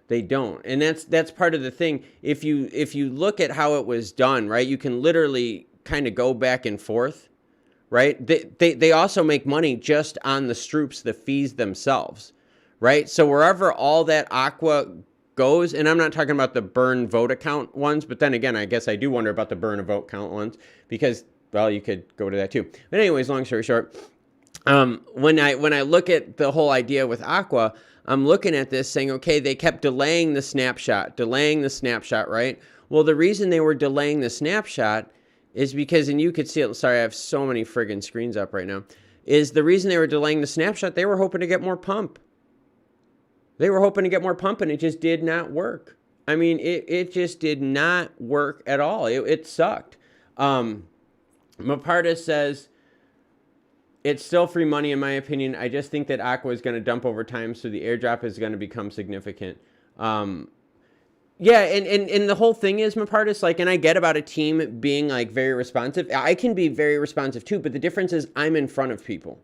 They don't. And that's part of the thing. If you look at how it was done, right, you can literally kind of go back and forth, right? They also make money just on the stroops, the fees themselves, right? So wherever all that Aqua goes, and I'm not talking about the burn vote account ones, but then again, I guess I do wonder about the burn a vote count ones, because, well, you could go to that too. But anyways, long story short, when I look at the whole idea with Aqua, I'm looking at this saying, okay, they kept delaying the snapshot, right? Well, the reason they were delaying the snapshot is because, and you could see it, sorry, I have so many friggin' screens up right now, is the reason they were delaying the snapshot, they were hoping to get more pump. They were hoping to get more pump, and it just did not work. I mean, it just did not work at all. It sucked. Maparta says, it's still free money in my opinion. I just think that Aqua is going to dump over time, so the airdrop is going to become significant. Yeah, and the whole thing is, Mapartis, like, and I get about a team being, like, very responsive. I can be very responsive, too, but the difference is I'm in front of people.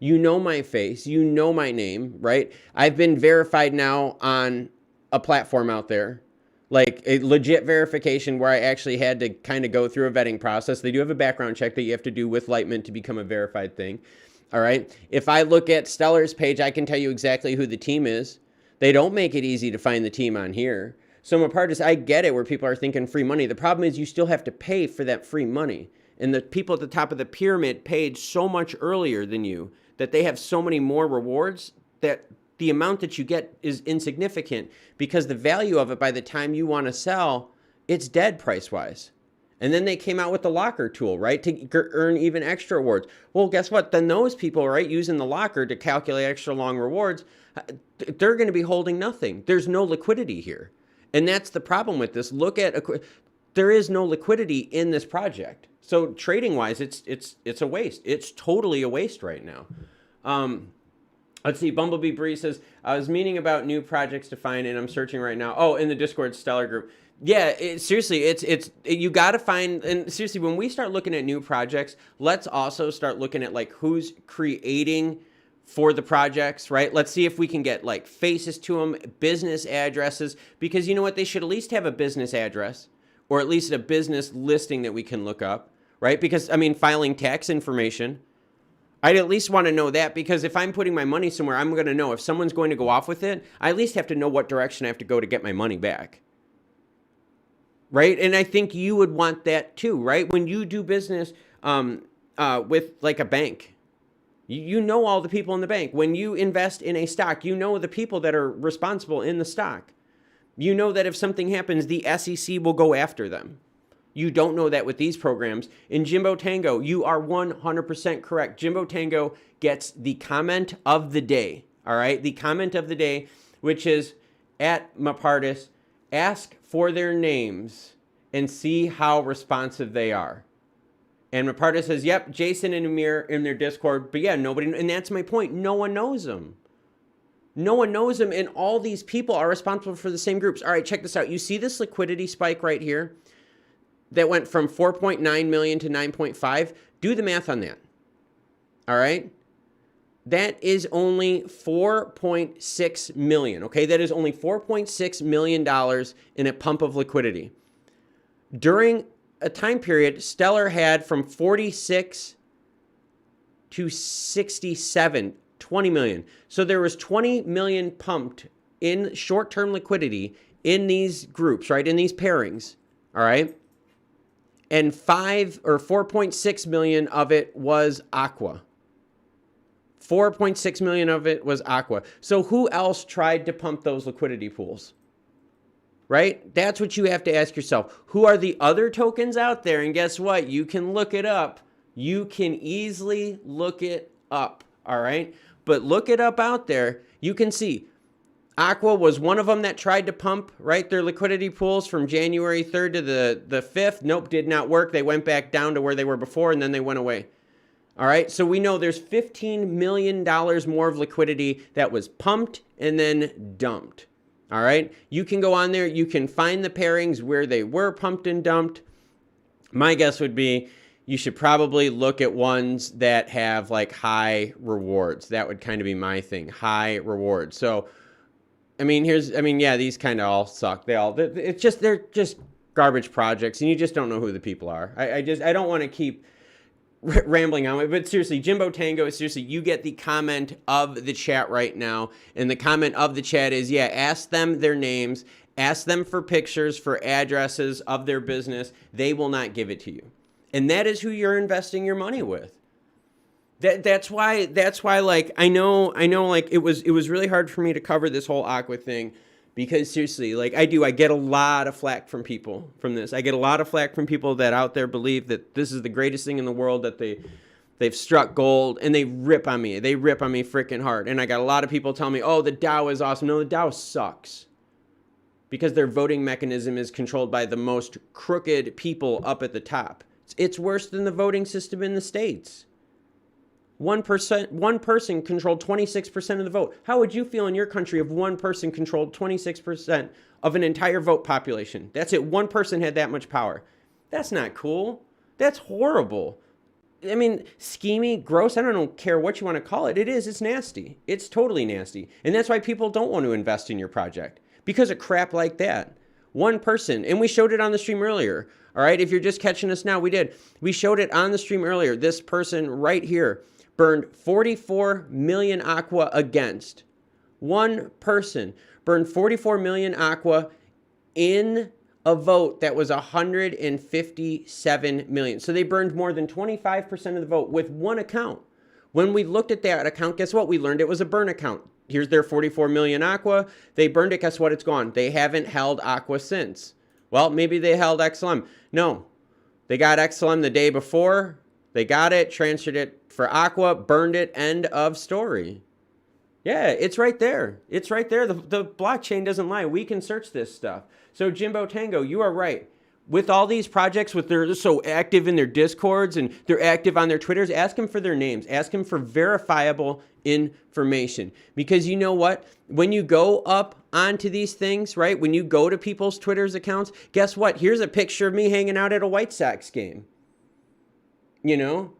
You know my face. You know my name, right? I've been verified now on a platform out there, like a legit verification where I actually had to kind of go through a vetting process. They do have a background check that you have to do with Lightman to become a verified thing, all right? If I look at Stellar's page, I can tell you exactly who the team is. They don't make it easy to find the team on here. So Mapartis, I get it where people are thinking free money. The problem is you still have to pay for that free money. And the people at the top of the pyramid paid so much earlier than you that they have so many more rewards that the amount that you get is insignificant, because the value of it by the time you want to sell, it's dead price-wise. And then they came out with the locker tool, right, to earn even extra rewards. Well, guess what? Then those people, right, using the locker to calculate extra long rewards, they're going to be holding nothing. There's no liquidity here. And that's the problem with this. Look at, there is no liquidity in this project. So trading wise, it's a waste. It's totally a waste right now. Let's see. Bumblebee Bree says, I was meaning about new projects to find, and I'm searching right now. Oh, in the Discord Stellar group. Yeah, seriously, you got to find, and seriously, when we start looking at new projects, let's also start looking at like who's creating for the projects, right? Let's see if we can get like faces to them, business addresses, because you know what? They should at least have a business address, or at least a business listing that we can look up, right? Because, I mean, filing tax information, I'd at least want to know that, because if I'm putting my money somewhere, I'm going to know if someone's going to go off with it, I at least have to know what direction I have to go to get my money back, right? And I think you would want that too, right? When you do business with like a bank, you know all the people in the bank. When you invest in a stock, you know the people that are responsible in the stock. You know that if something happens, the SEC will go after them. You don't know that with these programs. In Jimbo Tango, you are 100% correct. Jimbo Tango gets the comment of the day, all right? The comment of the day, which is, at Mapartis, ask for their names, and see how responsive they are. And Mapartis says, yep, Jason and Amir in their Discord. But yeah, nobody, and that's my point. No one knows them. No one knows them, and all these people are responsible for the same groups. All right, check this out. You see this liquidity spike right here that went from 4.9 million to 9.5? Do the math on that. All right? That is only 4.6 million, okay? That is only $4.6 million in a pump of liquidity. During a time period, Stellar had from 46 to 67, 20 million. So there was 20 million pumped in short-term liquidity in these groups, right? In these pairings, all right? And 4.6 million of it was aqua. 4.6 million of it was aqua. So who else tried to pump those liquidity pools? Right? That's what you have to ask yourself. Who are the other tokens out there? And guess what? You can look it up. You can easily look it up. All right? But look it up out there. You can see Aqua was one of them that tried to pump, right, their liquidity pools from January 3rd to the 5th. Nope, did not work. They went back down to where they were before, and then they went away. All right, so we know there's $15 million more of liquidity that was pumped and then dumped. All right, you can go on there. You can find the pairings where they were pumped and dumped. My guess would be you should probably look at ones that have like high rewards. That would kind of be my thing, high rewards. So, yeah, these kind of all suck. They're just garbage projects, and you just don't know who the people are. I don't want to keep rambling on it, but seriously, Jimbo Tango, seriously, you get the comment of the chat right now, and the comment of the chat is, yeah, ask them their names, ask them for pictures, for addresses of their business. They will not give it to you, and that is who you're investing your money with. That's why, like, I know, like, it was really hard for me to cover this whole aqua thing, because seriously, like, I get a lot of flack from people from this. I get a lot of flack from people that out there believe that this is the greatest thing in the world, that they've struck gold, and they rip on me. They rip on me freaking hard. And I got a lot of people telling me, oh, the DAO is awesome. No, the DAO sucks, because their voting mechanism is controlled by the most crooked people up at the top. It's worse than the voting system in the States. 1%, one person controlled 26% of the vote. How would you feel in your country if one person controlled 26% of an entire vote population? That's it. One person had that much power. That's not cool. That's horrible. I mean, schemy, gross, I don't care what you want to call it. It's nasty. It's totally nasty. And that's why people don't want to invest in your project, because of crap like that. One person, and we showed it on the stream earlier. All right, if you're just catching us now, we showed it on the stream earlier. This person right here burned 44 million aqua against. One person burned 44 million aqua in a vote that was 157 million. So they burned more than 25% of the vote with one account. When we looked at that account, guess what? We learned it was a burn account. Here's their 44 million aqua. They burned it. Guess what? It's gone. They haven't held aqua since. Well, maybe they held XLM. No, they got XLM the day before. They got it, transferred it for aqua, burned it, end of story. Yeah, it's right there. It's right there. The blockchain doesn't lie. We can search this stuff. So Jimbo Tango, you are right. With all these projects, they're so active in their Discords and they're active on their Twitters, ask them for their names. Ask them for verifiable information. Because you know what? When you go up onto these things, right? When you go to people's Twitter's accounts, guess what? Here's a picture of me hanging out at a White Sox game. You know,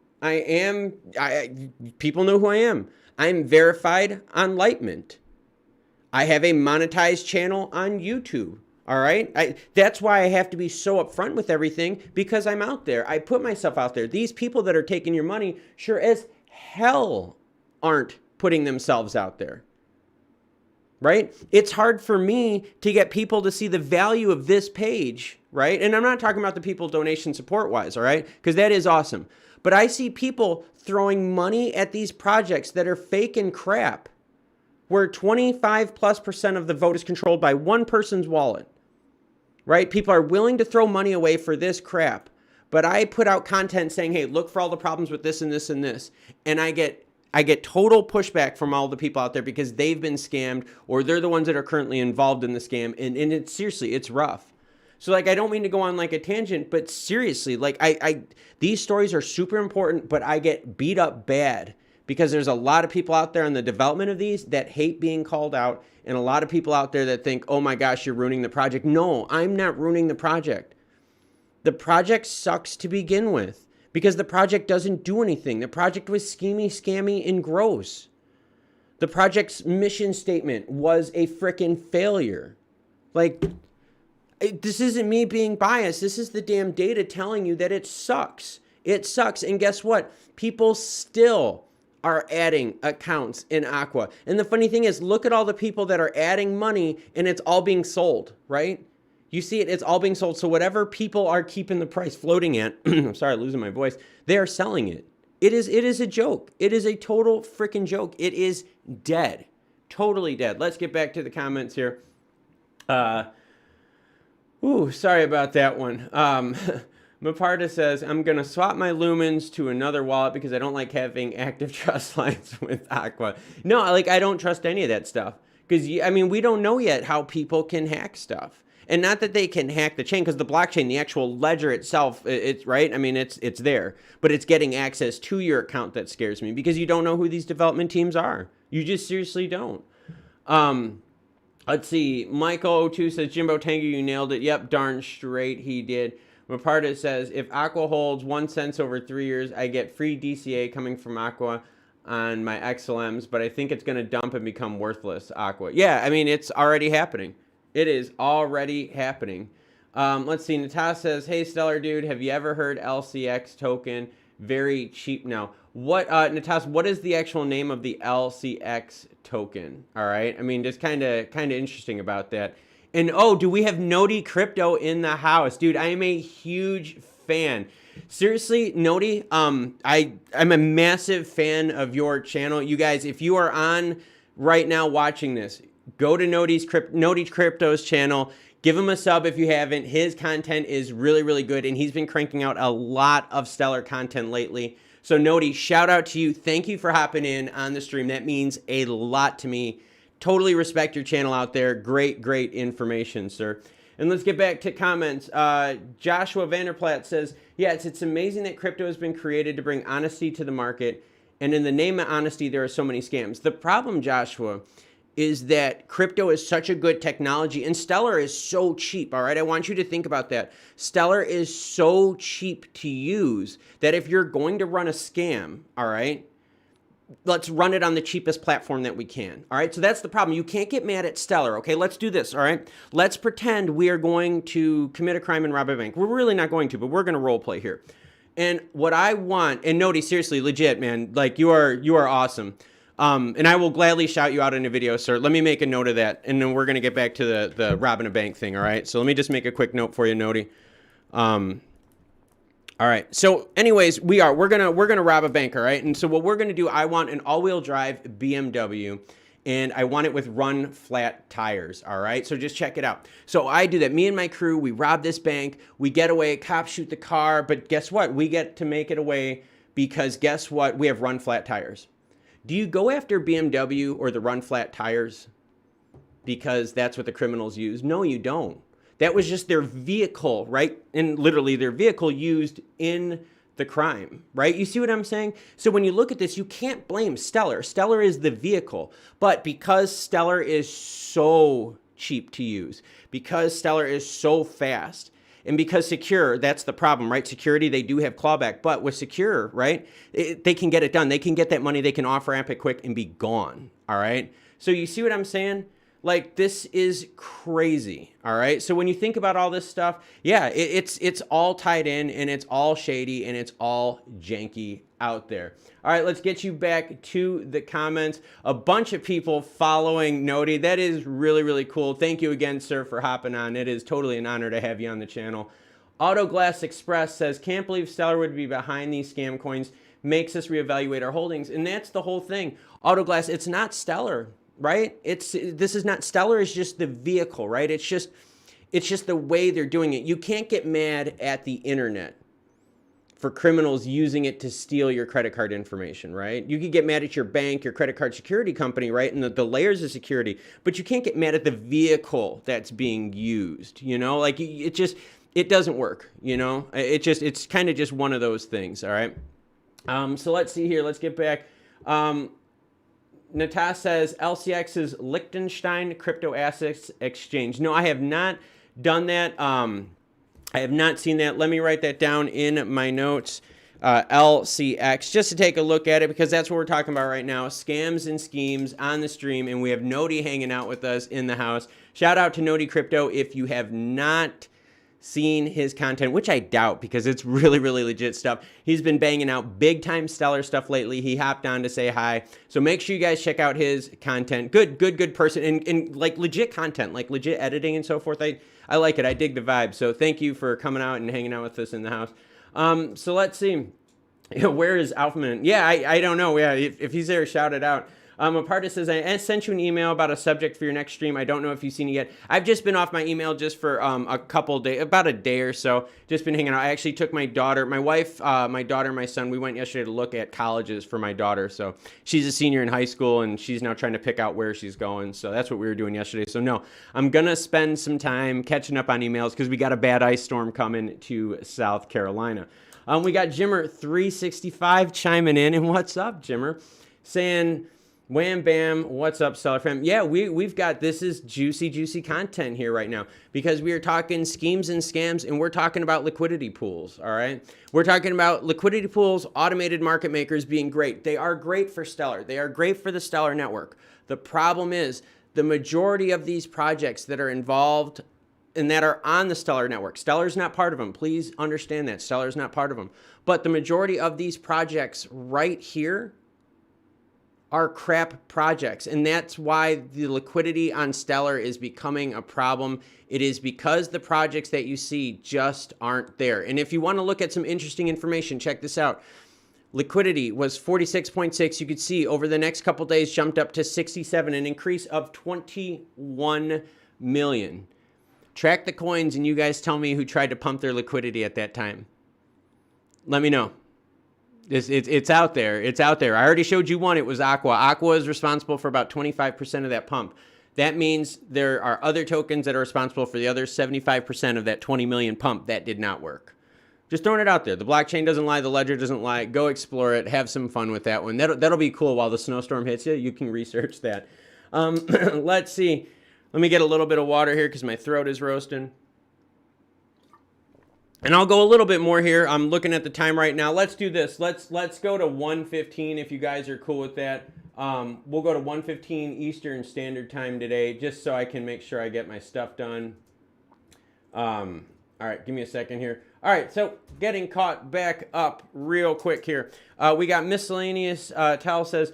people know who I am. I'm verified on Lightment. I have a monetized channel on YouTube. All right. That's why I have to be so upfront with everything, because I'm out there. I put myself out there. These people that are taking your money sure as hell aren't putting themselves out there. Right? It's hard for me to get people to see the value of this page, right? And I'm not talking about the people donation support wise, all right? Because that is awesome. But I see people throwing money at these projects that are fake and crap, where 25+% of the vote is controlled by one person's wallet, right? People are willing to throw money away for this crap. But I put out content saying, hey, look for all the problems with this and this and this. And I get I get total pushback from all the people out there because they've been scammed or they're the ones that are currently involved in the scam. And it's seriously, it's rough. So like, I don't mean to go on like a tangent, but seriously, like these stories are super important, but I get beat up bad because there's a lot of people out there in the development of these that hate being called out. And a lot of people out there that think, oh my gosh, you're ruining the project. No, I'm not ruining the project. The project sucks to begin with. Because the project doesn't do anything. The project was schemy, scammy, and gross. The project's mission statement was a frickin' failure. Like, this isn't me being biased. This is the damn data telling you that it sucks. It sucks. And guess what? People still are adding accounts in Aqua. And the funny thing is, look at all the people that are adding money and it's all being sold, right? You see it, it's all being sold. So whatever people are keeping the price floating at, I'm sorry, losing my voice, they are selling it. It is a joke. It is a total freaking joke. It is dead. Totally dead. Let's get back to the comments here. Sorry about that one. Maparta says, I'm going to swap my Lumens to another wallet because I don't like having active trust lines with Aqua. No, like I don't trust any of that stuff. Because, I mean, we don't know yet how people can hack stuff. And not that they can hack the chain, because the blockchain, the actual ledger itself, it's right. I mean, it's there, but it's getting access to your account that scares me because you don't know who these development teams are. You just seriously don't. Let's see. Michael02 says, Jimbo Tango, you nailed it. Yep, darn straight he did. Maparta says, if Aqua holds 1 cent over 3 years, I get free DCA coming from Aqua on my XLMs, but I think it's going to dump and become worthless, Aqua. Yeah, I mean, it's already happening. It is already happening. Let's see. Natasha says, hey, Stellar Dude, have you ever heard LCX token? Very cheap now. What, Natasha, what is the actual name of the LCX token? All right. I mean, just kind of interesting about that. And, oh, do we have Noti Crypto in the house? Dude, I am a huge fan. Seriously, Noti, I'm a massive fan of your channel. You guys, if you are on right now watching this, go to Noti Crypto's channel. Give him a sub if you haven't. His content is really, really good, and he's been cranking out a lot of stellar content lately. So, Noti, shout out to you. Thank you for hopping in on the stream. That means a lot to me. Totally respect your channel out there. Great, great information, sir. And let's get back to comments. Joshua Vanderplatt says, yeah, it's amazing that crypto has been created to bring honesty to the market, and in the name of honesty, there are so many scams. The problem, Joshua, is that crypto is such a good technology and Stellar is so cheap, all right? I want you to think about that. Stellar is so cheap to use that if you're going to run a scam, all right, let's run it on the cheapest platform that we can, all right? So that's the problem. You can't get mad at Stellar, okay? Let's do this, all right? Let's pretend we are going to commit a crime and rob a bank. We're really not going to, but we're going to role play here. And what I want, and Noti, seriously, legit, man, like you are awesome. And I will gladly shout you out in a video, sir. Let me make a note of that, and then we're going to get back to the robbing a bank thing, all right? So let me just make a quick note for you, Noti. All right. So anyways, we're gonna rob a bank, all right? And so what we're going to do, I want an all-wheel drive BMW, and I want it with run flat tires, all right? So just check it out. So I do that. Me and my crew, we rob this bank. We get away. Cops shoot the car, but guess what? We get to make it away because guess what? We have run flat tires. Do you go after BMW or the run flat tires because that's what the criminals use? No, you don't. That was just their vehicle, right? And literally their vehicle used in the crime, right? You see what I'm saying? So when you look at this, you can't blame Stellar. Stellar is the vehicle. But because Stellar is so cheap to use, because Stellar is so fast, and because Secure, that's the problem, right? Security, they do have clawback. But with Secure, right, they can get it done. They can get that money. They can off ramp it quick and be gone, all right? So you see what I'm saying? Like, this is crazy, all right? So when you think about all this stuff, yeah, it's all tied in, and it's all shady, and it's all janky out there. All right, let's get you back to the comments. A bunch of people following Noti. That is really, really cool. Thank you again, sir, for hopping on. It is totally an honor to have you on the channel. Autoglass Express says, can't believe Stellar would be behind these scam coins. Makes us reevaluate our holdings. And that's the whole thing. Autoglass, it's not Stellar, right? This is not Stellar, is just the vehicle, right? It's just the way they're doing it. You can't get mad at the internet for criminals using it to steal your credit card information, right? You could get mad at your bank, your credit card security company, right? And the layers of security, but you can't get mad at the vehicle that's being used, you know? Like it doesn't work, you know? It's kind of just one of those things, all right? So let's see here. Let's get back. Natas says LCX is Liechtenstein Crypto Assets Exchange. No, I have not done that. I have not seen that. Let me write that down in my notes. LCX, just to take a look at it, because that's what we're talking about right now. Scams and schemes on the stream, and we have Nodi hanging out with us in the house. Shout out to Nodi Crypto if you have not seen his content, which I doubt because it's really, really legit stuff. He's been banging out big time stellar stuff lately. He hopped on to say hi. So make sure you guys check out his content. Good person, and like legit content, like legit editing and so forth. I like it. I dig the vibe. So thank you for coming out and hanging out with us in the house. So let's see. Where is Alphaman? Yeah, I don't know. Yeah, if he's there, shout it out. Aparta says, I sent you an email about a subject for your next stream. I don't know if you've seen it yet. I've just been off my email just for a couple days, about a day or so. Just been hanging out. I actually took my daughter, my wife, my daughter, and my son. We went yesterday to look at colleges for my daughter. So she's a senior in high school, and she's now trying to pick out where she's going. So that's what we were doing yesterday. So no, I'm going to spend some time catching up on emails because we got a bad ice storm coming to South Carolina. We got Jimmer365 chiming in. And what's up, Jimmer? Saying, wham bam, what's up, Stellar Fam? Yeah, we've got, this is juicy content here right now because we are talking schemes and scams, and we're talking about liquidity pools, all right? We're talking about liquidity pools, automated market makers being great. They are great for Stellar. They are great for the Stellar network. The problem is the majority of these projects that are involved and that are on the Stellar network, Stellar's not part of them. Please understand that. Stellar's not part of them. But the majority of these projects right here are crap projects, and that's why the liquidity on Stellar is becoming a problem. It is because the projects that you see just aren't there. And if you want to look at some interesting information, check this out. Liquidity was 46.6. You could see over the next couple days jumped up to 67, an increase of 21 million. Track the coins, and you guys tell me who tried to pump their liquidity at that time. Let me know. It's out there. It's out there. I already showed you one. It was Aqua. Aqua is responsible for about 25% of that pump. That means there are other tokens that are responsible for the other 75% of that 20 million pump that did not work. Just throwing it out there. The blockchain doesn't lie. The ledger doesn't lie. Go explore it. Have some fun with that one. That'll be cool while the snowstorm hits you. You can research that. Let's see. Let me get a little bit of water here because my throat is roasting. And I'll go a little bit more here. I'm looking at the time right now. Let's do this. Let's go to 1:15 if you guys are cool with that. We'll go to 1:15 Eastern Standard Time today just so I can make sure I get my stuff done. All right, give me a second here. All right, so getting caught back up real quick here. We got Miscellaneous Tal says,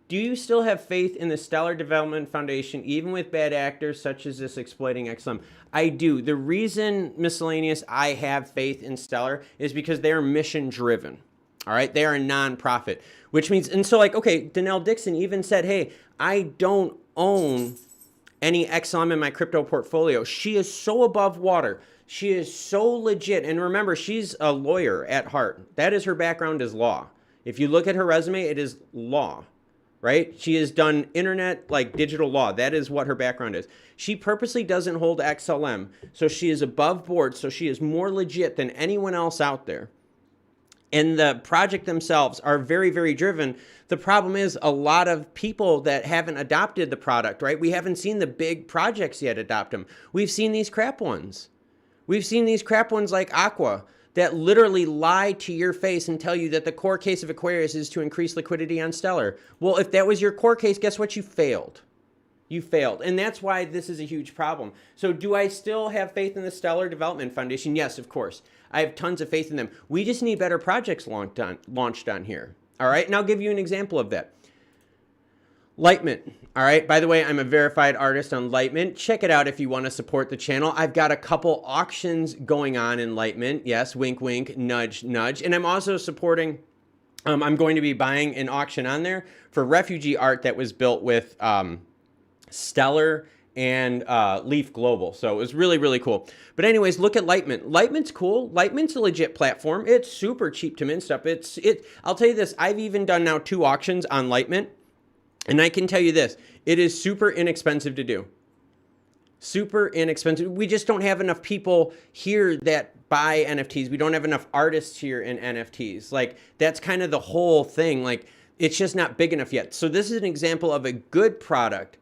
do you still have faith in the Stellar Development Foundation, even with bad actors such as this exploiting XLM? I do. The reason, Miscellaneous, I have faith in Stellar is because they are mission driven. All right, they are a nonprofit, which means, and so like, okay, Danelle Dixon even said, hey, I don't own any XLM in my crypto portfolio. She is so above water. She is so legit. And remember, she's a lawyer at heart. That is her background, is law. If you look at her resume, it is law. Right? She has done internet, like digital law. That is what her background is. She purposely doesn't hold XLM. So she is above board. So she is more legit than anyone else out there. And the project themselves are very, very driven. The problem is a lot of people that haven't adopted the product, right? We haven't seen the big projects yet adopt them. We've seen these crap ones. We've seen these crap ones like Aqua that literally lie to your face and tell you that the core case of Aquarius is to increase liquidity on Stellar. Well, if that was your core case, guess what? You failed. You failed. And that's why this is a huge problem. So do I still have faith in the Stellar Development Foundation? Yes, of course. I have tons of faith in them. We just need better projects launched on here. All right? And I'll give you an example of that. Lightmint. All right. By the way, I'm a verified artist on Lightmint. Check it out if you want to support the channel. I've got a couple auctions going on in Lightmint. Yes, wink, wink, nudge, nudge. And I'm also supporting, I'm going to be buying an auction on there for refugee art that was built with Stellar and Leaf Global. So it was really, really cool. But anyways, look at Lightmint. Lightmint's cool. Lightmint's a legit platform. It's super cheap to mint stuff. I'll tell you this, I've even done now 2 auctions on Lightmint, and I can tell you this, it is super inexpensive to do. Super inexpensive. We just don't have enough people here that buy NFTs. We don't have enough artists here in NFTs. Like, that's kind of the whole thing. Like, it's just not big enough yet. So this is an example of a good product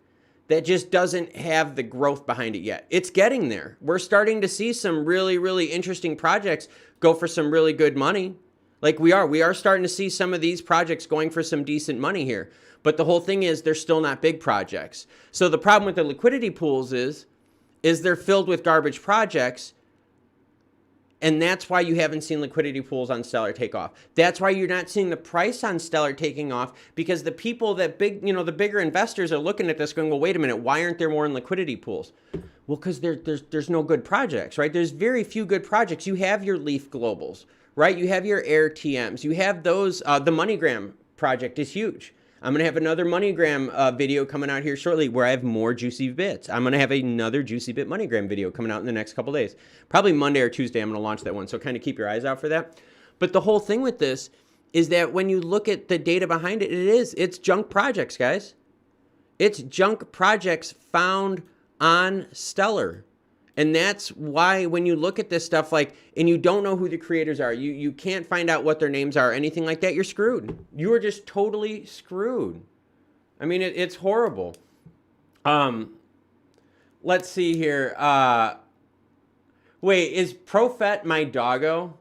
that just doesn't have the growth behind it yet. It's getting there. We're starting to see some really, really interesting projects go for some really good money. Like we are starting to see some of these projects going for some decent money here. But the whole thing is they're still not big projects. So the problem with the liquidity pools is they're filled with garbage projects. And that's why you haven't seen liquidity pools on Stellar take off. That's why you're not seeing the price on Stellar taking off, because the people that the bigger investors are looking at this going, well, wait a minute, why aren't there more in liquidity pools? Well, because there's no good projects, right? There's very few good projects. You have your Leaf Globals, right? You have your Air TMs. You have those. The MoneyGram project is huge. I'm going to have another MoneyGram video coming out here shortly where I have more juicy bits. I'm going to have another juicy bit MoneyGram video coming out in the next couple days. Probably Monday or Tuesday I'm going to launch that one, so kind of keep your eyes out for that. But the whole thing with this is that when you look at the data behind it, it's junk projects, guys. It's junk projects found on Stellar. And that's why when you look at this stuff, like, and you don't know who the creators are, you can't find out what their names are or anything like that, you're screwed. You are just totally screwed. I mean, it's horrible. Let's see here. Wait, is Profet my doggo?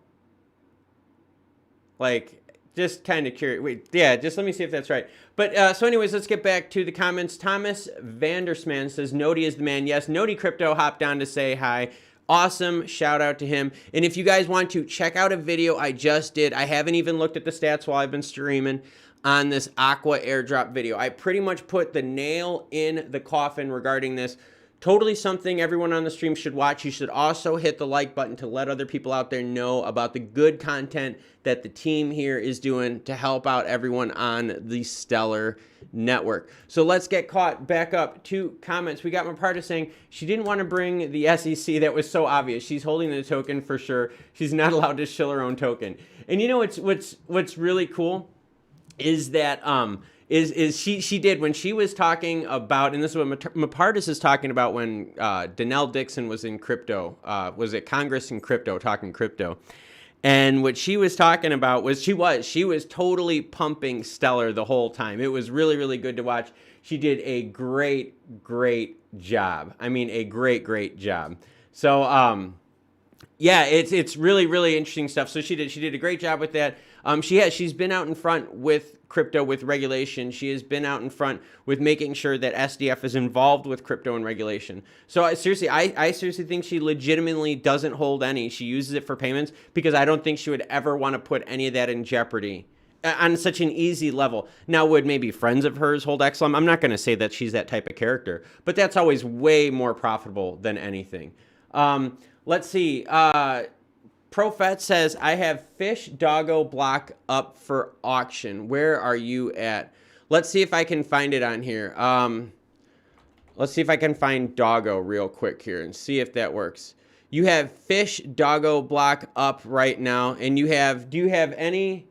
Like, just kind of curious. Wait, yeah, just let me see if that's right. But so anyways, let's get back to the comments. Thomas Vandersman says, Nodi is the man. Yes, Nodi Crypto hopped on to say hi. Awesome. Shout out to him. And if you guys want to check out a video I just did, I haven't even looked at the stats while I've been streaming on this Aqua airdrop video. I pretty much put the nail in the coffin regarding this. Totally something everyone on the stream should watch. You should also hit the like button to let other people out there know about the good content that the team here is doing to help out everyone on the Stellar network. So let's get caught back up to comments. We got Maparta saying she didn't want to bring the SEC. That was so obvious. She's holding the token for sure. She's not allowed to shill her own token. And you know what's really cool is that she did when she was talking about, and this is what Mapartis is talking about when Danelle Dixon was in crypto, was at Congress in crypto, talking crypto. And what she was talking about was she was totally pumping Stellar the whole time. It was really, really good to watch. She did a great job. I mean, a great job. So, yeah, it's really, really interesting stuff. So she did a great job with that. She's been out in front with crypto, with regulation. She has been out in front with making sure that SDF is involved with crypto and regulation. So I seriously think she legitimately doesn't hold any. She uses it for payments because I don't think she would ever want to put any of that in jeopardy on such an easy level. Now, would maybe friends of hers hold XLM? I'm not going to say that she's that type of character, but that's always way more profitable than anything. Let's see. Profet says, I have Fish Doggo block up for auction. Where are you at? Let's see if I can find it on here. Let's see if I can find Doggo real quick here and see if that works. You have Fish Doggo block up right now. And do you have any?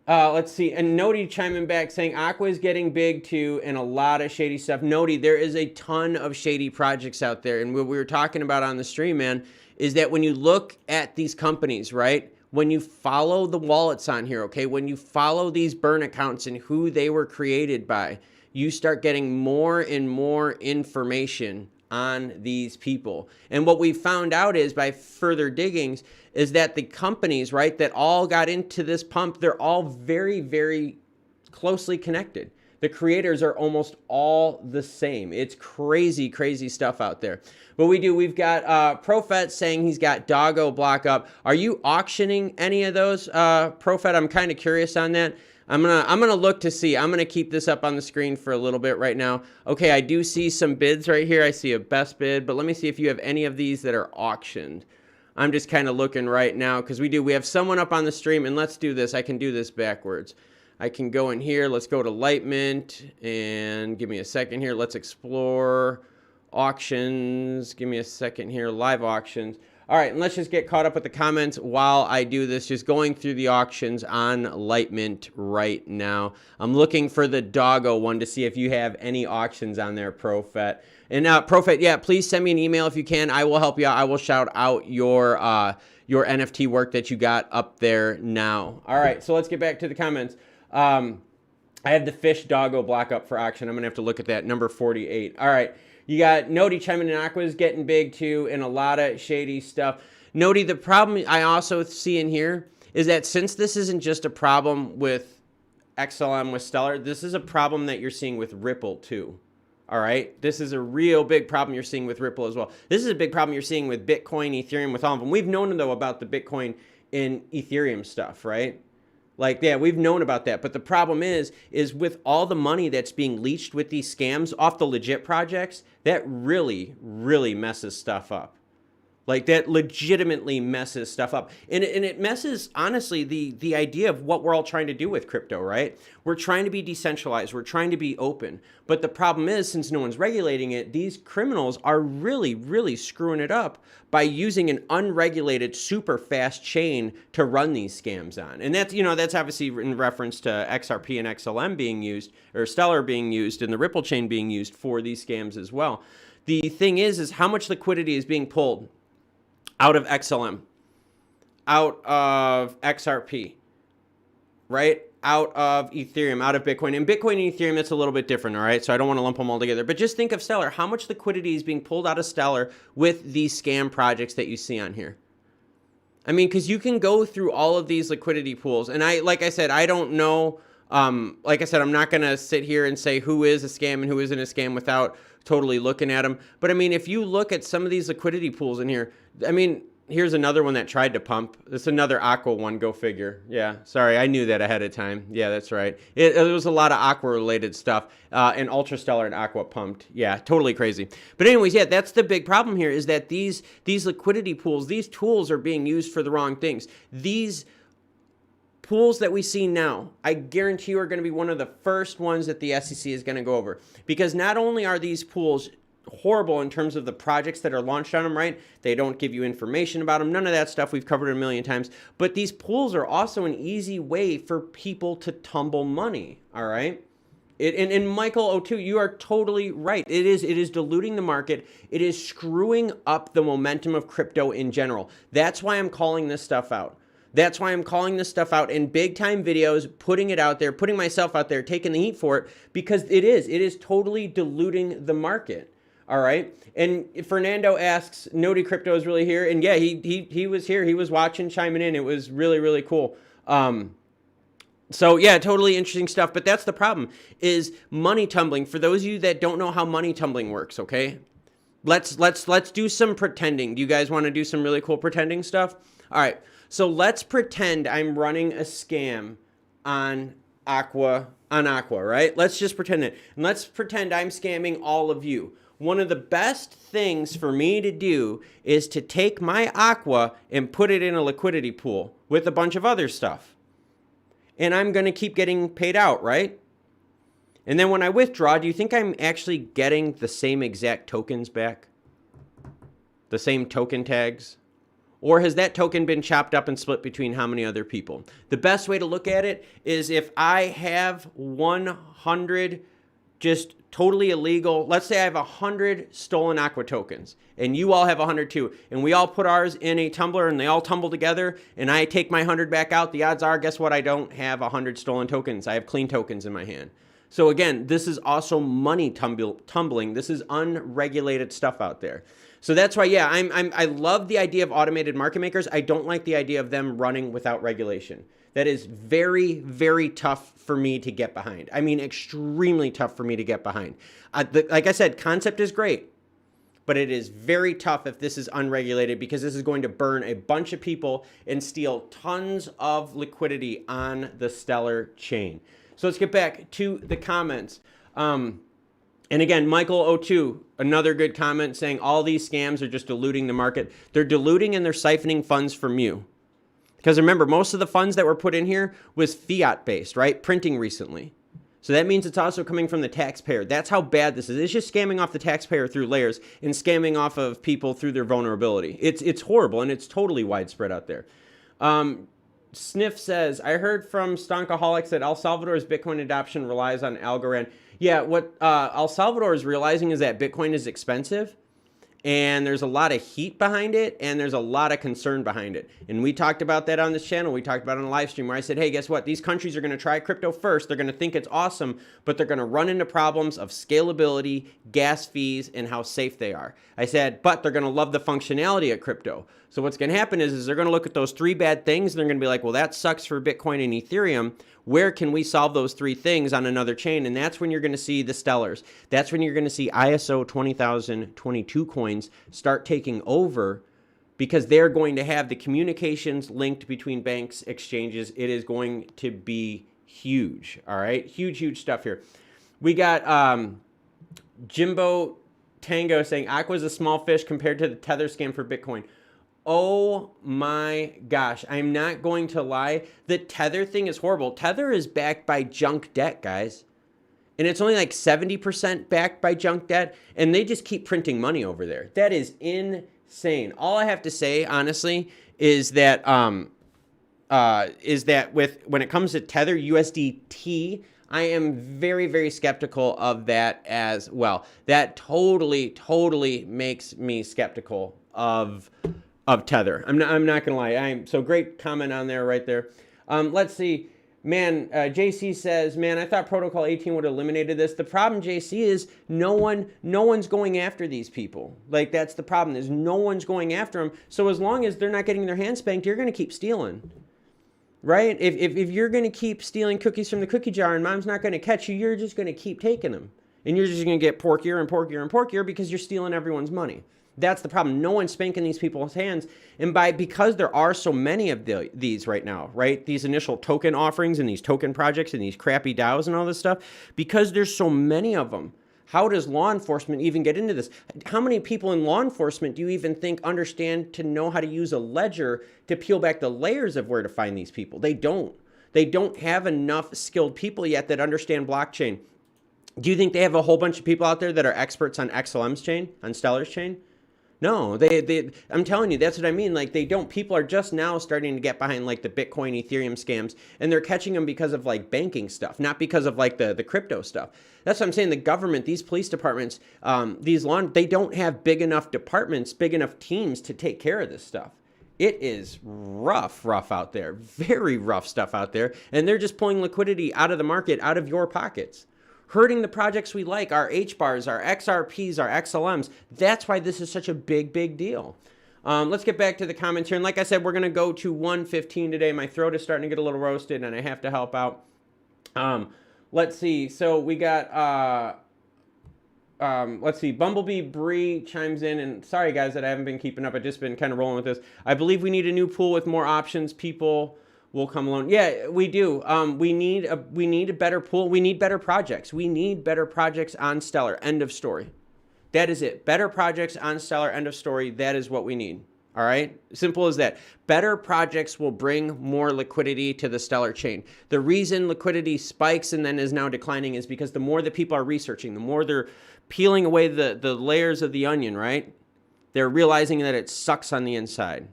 Let's see. And Nodi chiming back saying Aqua is getting big too and a lot of shady stuff. Nodi, there is a ton of shady projects out there. And what we were talking about on the stream, man, is that when you look at these companies, right, when you follow the wallets on here, okay, when you follow these burn accounts and who they were created by, you start getting more and more information on these people. And what we found out is by further diggings is that the companies, right, that all got into this pump, they're all very, very closely connected. The creators are almost all the same. It's crazy stuff out there. But we've got Profet saying he's got Doggo block up. Are you auctioning any of those, Profet? I'm kind of curious on that. I'm gonna look to see. I'm gonna keep this up on the screen for a little bit right now. Okay, I do see some bids right here. I see a best bid, but let me see if you have any of these that are auctioned. I'm just kind of looking right now because we have someone up on the stream, and let's do this. I can do this backwards. I can go in here. Let's go to Lightmint and give me a second here. Let's explore auctions. Give me a second here. Live auctions. All right, and let's just get caught up with the comments while I do this. Just going through the auctions on Lightmint right now. I'm looking for the doggo one to see if you have any auctions on there, Profet. And Profet, yeah, please send me an email if you can. I will help you out. I will shout out your NFT work that you got up there now. All right, so let's get back to the comments. I have the fish doggo block up for auction. I'm going to have to look at that, number 48. All right, you got Nodi chiming in. Aqua's getting big too, and a lot of shady stuff. Nodi, the problem I also see in here is that since this isn't just a problem with XLM with Stellar, this is a problem that you're seeing with Ripple too. All right, this is a real big problem you're seeing with Ripple as well. This is a big problem you're seeing with Bitcoin, Ethereum, with all of them. We've known, though, about the Bitcoin and Ethereum stuff, right? Like, yeah, we've known about that. But the problem is with all the money that's being leached with these scams off the legit projects, that really, really messes stuff up. Like, that legitimately messes stuff up. And it messes, honestly, the idea of what we're all trying to do with crypto, right? We're trying to be decentralized. We're trying to be open. But the problem is, since no one's regulating it, these criminals are really, really screwing it up by using an unregulated, super fast chain to run these scams on. And that's, you know, that's obviously in reference to XRP and XLM being used, or Stellar being used, and the Ripple chain being used for these scams as well. The thing is how much liquidity is being pulled out of XLM, out of XRP, right? Out of Ethereum, out of Bitcoin. And Bitcoin and Ethereum, that's a little bit different, all right? So I don't want to lump them all together. But just think of Stellar. How much liquidity is being pulled out of Stellar with these scam projects that you see on here? I mean, because you can go through all of these liquidity pools. And like I said, I don't know. Like I said, I'm not going to sit here and say who is a scam and who isn't a scam without totally looking at them. But I mean, if you look at some of these liquidity pools in here, I mean, here's another one that tried to pump. It's another aqua one, go figure. Yeah, sorry, I knew that ahead of time. Yeah, that's right. It was a lot of aqua related stuff, and Ultra Stellar and aqua pumped. Yeah, totally crazy. But anyways, yeah, that's the big problem here, is that these liquidity pools, these tools are being used for the wrong things. These pools that we see now, I guarantee you, are going to be one of the first ones that the SEC is going to go over, because not only are these pools horrible in terms of the projects that are launched on them, right? They don't give you information about them. None of that stuff we've covered a million times. But these pools are also an easy way for people to tumble money, all right? And Michael O2, you are totally right. It is diluting the market. It is screwing up the momentum of crypto in general. That's why I'm calling this stuff out. That's why I'm calling this stuff out in big time videos, putting it out there, putting myself out there, taking the heat for it, because it is totally diluting the market. All right. And Fernando asks, Nodi Crypto is really here. And yeah, he was here. He was watching, chiming in. It was really, really cool. So yeah, totally interesting stuff. But that's the problem, is money tumbling. For those of you that don't know how money tumbling works, okay? Let's do some pretending. Do you guys want to do some really cool pretending stuff? All right. So let's pretend I'm running a scam on Aqua, right? Let's just pretend it. And let's pretend I'm scamming all of you. One of the best things for me to do is to take my aqua and put it in a liquidity pool with a bunch of other stuff. And I'm going to keep getting paid out, right? And then when I withdraw, do you think I'm actually getting the same exact tokens back? The same token tags? Or has that token been chopped up and split between how many other people? The best way to look at it is if I have 100 just totally illegal, let's say I have 100 stolen aqua tokens and you all have 100 too, and we all put ours in a tumbler and they all tumble together, and I take my 100 back out, the odds are, guess what, I don't have 100 stolen tokens. I have clean tokens in my hand. So again, this is also money tumbling. This is unregulated stuff out there. So that's why, yeah, I love the idea of automated market makers. I don't like the idea of them running without regulation. That is very, very tough for me to get behind. I mean, extremely tough for me to get behind. Like I said, concept is great, but it is very tough if this is unregulated, because this is going to burn a bunch of people and steal tons of liquidity on the Stellar chain. So let's get back to the comments. And again, Michael O2, another good comment, saying all these scams are just diluting the market. They're diluting and they're siphoning funds from you. Because remember, most of the funds that were put in here was fiat-based, right? Printing recently. So that means it's also coming from the taxpayer. That's how bad this is. It's just scamming off the taxpayer through layers and scamming off of people through their vulnerability. It's horrible, and it's totally widespread out there. Sniff says, I heard from Stonkaholics that El Salvador's Bitcoin adoption relies on Algorand. Yeah, what El Salvador is realizing is that Bitcoin is expensive, and there's a lot of heat behind it, and there's a lot of concern behind it. And we talked about that on this channel. We talked about it on a live stream where I said, hey, guess what? These countries are going to try crypto first. They're going to think it's awesome, but they're going to run into problems of scalability, gas fees, and how safe they are. I said, but they're going to love the functionality of crypto. So what's going to happen is they're going to look at those three bad things, and they're going to be like, well, that sucks for Bitcoin and Ethereum. Where can we solve those three things on another chain? And that's when you're going to see the stellars. That's when you're going to see ISO 20022 coins start taking over, because they're going to have the communications linked between banks, exchanges. It is going to be huge. All right. Huge, huge stuff here. We got Jimbo Tango saying Aqua is a small fish compared to the Tether scam for Bitcoin. Oh my gosh, I'm not going to lie. The Tether thing is horrible. Tether is backed by junk debt, guys. And it's only like 70% backed by junk debt. And they just keep printing money over there. That is insane. All I have to say, honestly, is that when it comes to Tether USDT, I am very, very skeptical of that as well. That totally makes me skeptical of Tether. I'm not gonna lie. So great comment on there, right there. Let's see, man. JC says, man, I thought Protocol 18 would have eliminated this. The problem, JC, is no one's going after these people. Like, that's the problem, is no one's going after them. So as long as they're not getting their hands spanked, you're gonna keep stealing, right? If you're gonna keep stealing cookies from the cookie jar and mom's not gonna catch you, you're just gonna keep taking them, and you're just gonna get porkier and porkier and porkier because you're stealing everyone's money. That's the problem. No one's spanking these people's hands. And because there are so many of these right now, right? These initial token offerings and these token projects and these crappy DAOs and all this stuff, because there's so many of them, how does law enforcement even get into this? How many people in law enforcement do you even think understand to know how to use a ledger to peel back the layers of where to find these people? They don't. They don't have enough skilled people yet that understand blockchain. Do you think they have a whole bunch of people out there that are experts on XLM's chain, on Stellar's chain? No, I'm telling you, that's what I mean. Like, they don't. People are just now starting to get behind like the Bitcoin, Ethereum scams, and they're catching them because of like banking stuff, not because of like the crypto stuff. That's what I'm saying. The government, these police departments, they don't have big enough departments, big enough teams to take care of this stuff. It is rough out there, very rough stuff out there, and they're just pulling liquidity out of the market, out of your pockets, hurting the projects we like, our HBARs, our XRPs, our XLMs. That's why this is such a big deal. Let's get back to the comments here. And like I said, we're going to go to 1:15 today. My throat is starting to get a little roasted, and I have to help out. Let's see. So we got, let's see. Bumblebee Bree chimes in. And sorry, guys, that I haven't been keeping up. I've just been kind of rolling with this. I believe we need a new pool with more options. People will come along. Yeah, we do. We need a better pool. We need better projects. We need better projects on Stellar. End of story. That is it. Better projects on Stellar. End of story. That is what we need. All right? Simple as that. Better projects will bring more liquidity to the Stellar chain. The reason liquidity spikes and then is now declining is because the more that people are researching, the more they're peeling away the layers of the onion, right? They're realizing that it sucks on the inside.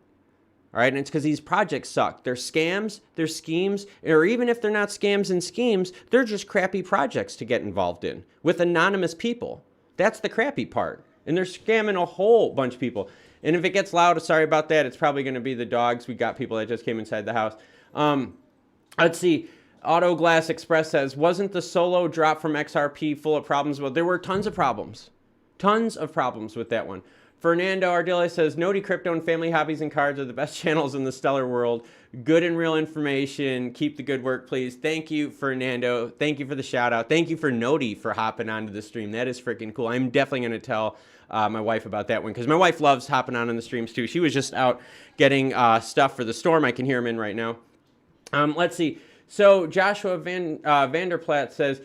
All right, and it's because these projects suck. They're scams, they're schemes, or even if they're not scams and schemes, they're just crappy projects to get involved in with anonymous people. That's the crappy part. And they're scamming a whole bunch of people. And if it gets loud, sorry about that. It's probably going to be the dogs. We got people that just came inside the house. Let's see. Auto Glass Express says, wasn't the solo drop from XRP full of problems? Well, there were tons of problems. Tons of problems with that one. Fernando Ardila says, Noti Crypto and Family Hobbies and Cards are the best channels in the Stellar world. Good and real information. Keep the good work, please. Thank you, Fernando. Thank you for the shout out. Thank you for Noti for hopping onto the stream. That is freaking cool. I'm definitely going to tell my wife about that one, because my wife loves hopping on the streams too. She was just out getting stuff for the storm. I can hear him in right now. Let's see. So Joshua Vanderplatt says,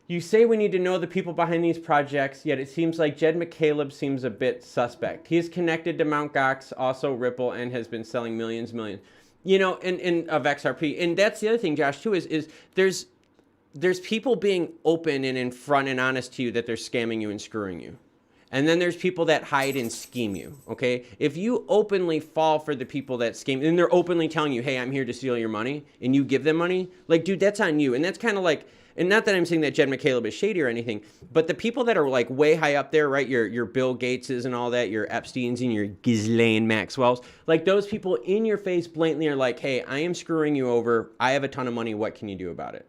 you say we need to know the people behind these projects, yet it seems like Jed McCaleb seems a bit suspect. He is connected to Mt. Gox, also Ripple, and has been selling millions. you know, and of XRP. And that's the other thing, Josh, too, is there's people being open and in front and honest to you that they're scamming you and screwing you. And then there's people that hide and scheme you, okay? If you openly fall for the people that scheme, and they're openly telling you, hey, I'm here to steal your money, and you give them money, like, dude, that's on you. And that's kind of like, and not that I'm saying that Jed McCaleb is shady or anything, but the people that are like way high up there, right? Your Bill Gateses and all that, your Epsteins and your Ghislaine Maxwells, like those people in your face blatantly are like, hey, I am screwing you over. I have a ton of money. What can you do about it?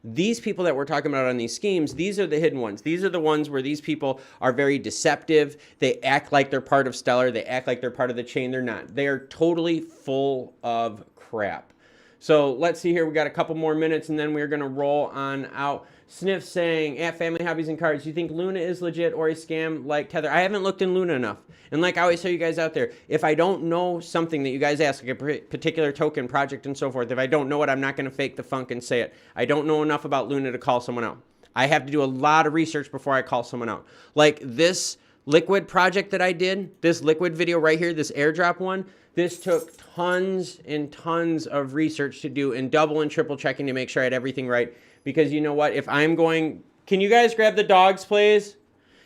These people that we're talking about on these schemes, these are the hidden ones. These are the ones where these people are very deceptive. They act like they're part of Stellar. They act like they're part of the chain. They're not. They are totally full of crap. So let's see here. We got a couple more minutes and then we're going to roll on out. Sniff saying, at Family Hobbies and Cards, do you think Luna is legit or a scam like Tether? I haven't looked in Luna enough. And like I always tell you guys out there, if I don't know something that you guys ask, like a particular token, project, and so forth, if I don't know it, I'm not going to fake the funk and say it. I don't know enough about Luna to call someone out. I have to do a lot of research before I call someone out. Like this Liquid project that I did, this Liquid video right here, this airdrop one, this took tons and tons of research to do and double and triple checking to make sure I had everything right. Because you know what? If I'm going... Can you guys grab the dogs, please?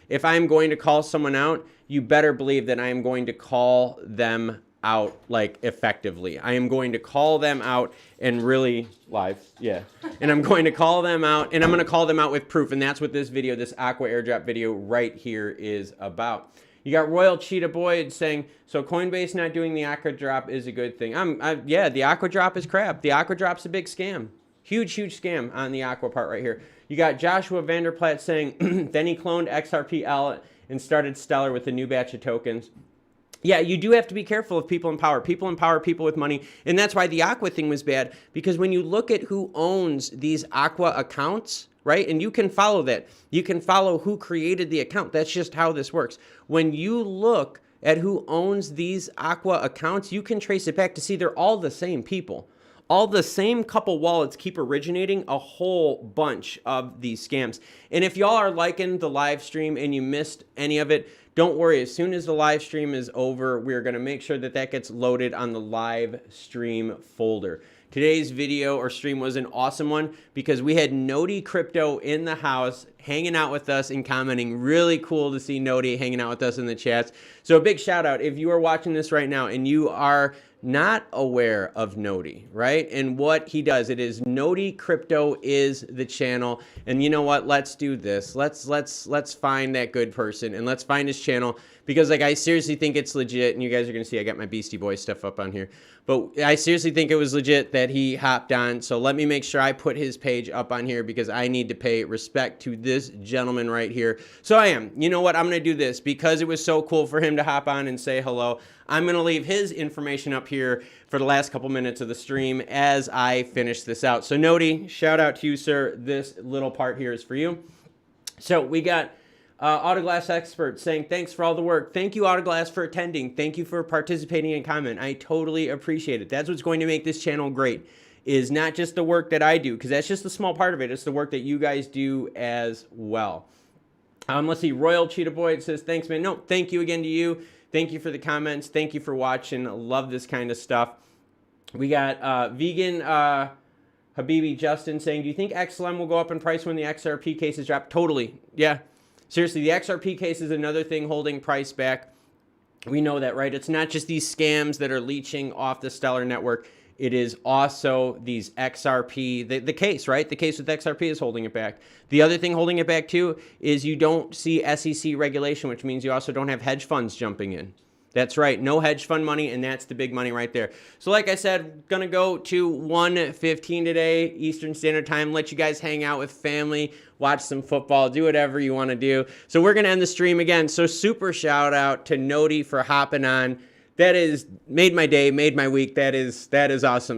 If I'm going to call someone out, you better believe that I am going to call them out, like, effectively. I am going to call them out and really... Live, yeah. And I'm going to call them out, and I'm going to call them out with proof. And that's what this video, this Aqua airdrop video right here is about. You got Royal Cheetah Boy saying, so Coinbase not doing the Aqua drop is a good thing. Yeah, the Aqua drop is crap. The Aqua drop's a big scam. Huge, huge scam on the Aqua part right here. You got Joshua Vanderplatt saying, then he cloned XRPL and started Stellar with a new batch of tokens. Yeah, you do have to be careful of people in power. People empower people with money. And that's why the Aqua thing was bad. Because when you look at who owns these Aqua accounts, right? And you can follow that. You can follow who created the account. That's just how this works. When you look at who owns these Aqua accounts, you can trace it back to see they're all the same people. All the same couple wallets keep originating a whole bunch of these scams. And if y'all are liking the live stream and you missed any of it, don't worry. As soon as the live stream is over, we're going to make sure that that gets loaded on the live stream folder. Today's video or stream was an awesome one because we had Noti Crypto in the house hanging out with us and commenting. Really cool to see Noti hanging out with us in the chats. So a big shout out if you are watching this right now and you are not aware of Noti, right? And what he does, it is Noti Crypto is the channel. And you know what? Let's do this. Let's find that good person and let's find his channel because like I seriously think it's legit. And you guys are gonna see I got my Beastie Boys stuff up on here. But I seriously think it was legit that he hopped on. So let me make sure I put his page up on here because I need to pay respect to this gentleman right here. So I am. You know what? I'm going to do this because it was so cool for him to hop on and say hello. I'm going to leave his information up here for the last couple minutes of the stream as I finish this out. So Noti, shout out to you, sir. This little part here is for you. So we got... Autoglass Expert saying, thanks for all the work. Thank you, Autoglass, for attending. Thank you for participating and comment. I totally appreciate it. That's what's going to make this channel great, is not just the work that I do, because that's just a small part of it. It's the work that you guys do as well. Let's see. Royal Cheetah Boy says, thanks, man. No, thank you again to you. Thank you for the comments. Thank you for watching. I love this kind of stuff. We got Vegan Habibi Justin saying, do you think XLM will go up in price when the XRP cases drop? Totally. Yeah. Seriously, the XRP case is another thing holding price back. We know that, right? It's not just these scams that are leeching off the Stellar network. It is also these XRP, the case, right? The case with XRP is holding it back. The other thing holding it back, too, is you don't see SEC regulation, which means you also don't have hedge funds jumping in. That's right. No hedge fund money, and that's the big money right there. So like I said, going to go to 1:15 today, Eastern Standard Time. Let you guys hang out with family, watch some football, do whatever you want to do. So we're going to end the stream again. So super shout out to Noti for hopping on. That is made my day, made my week. That is awesome.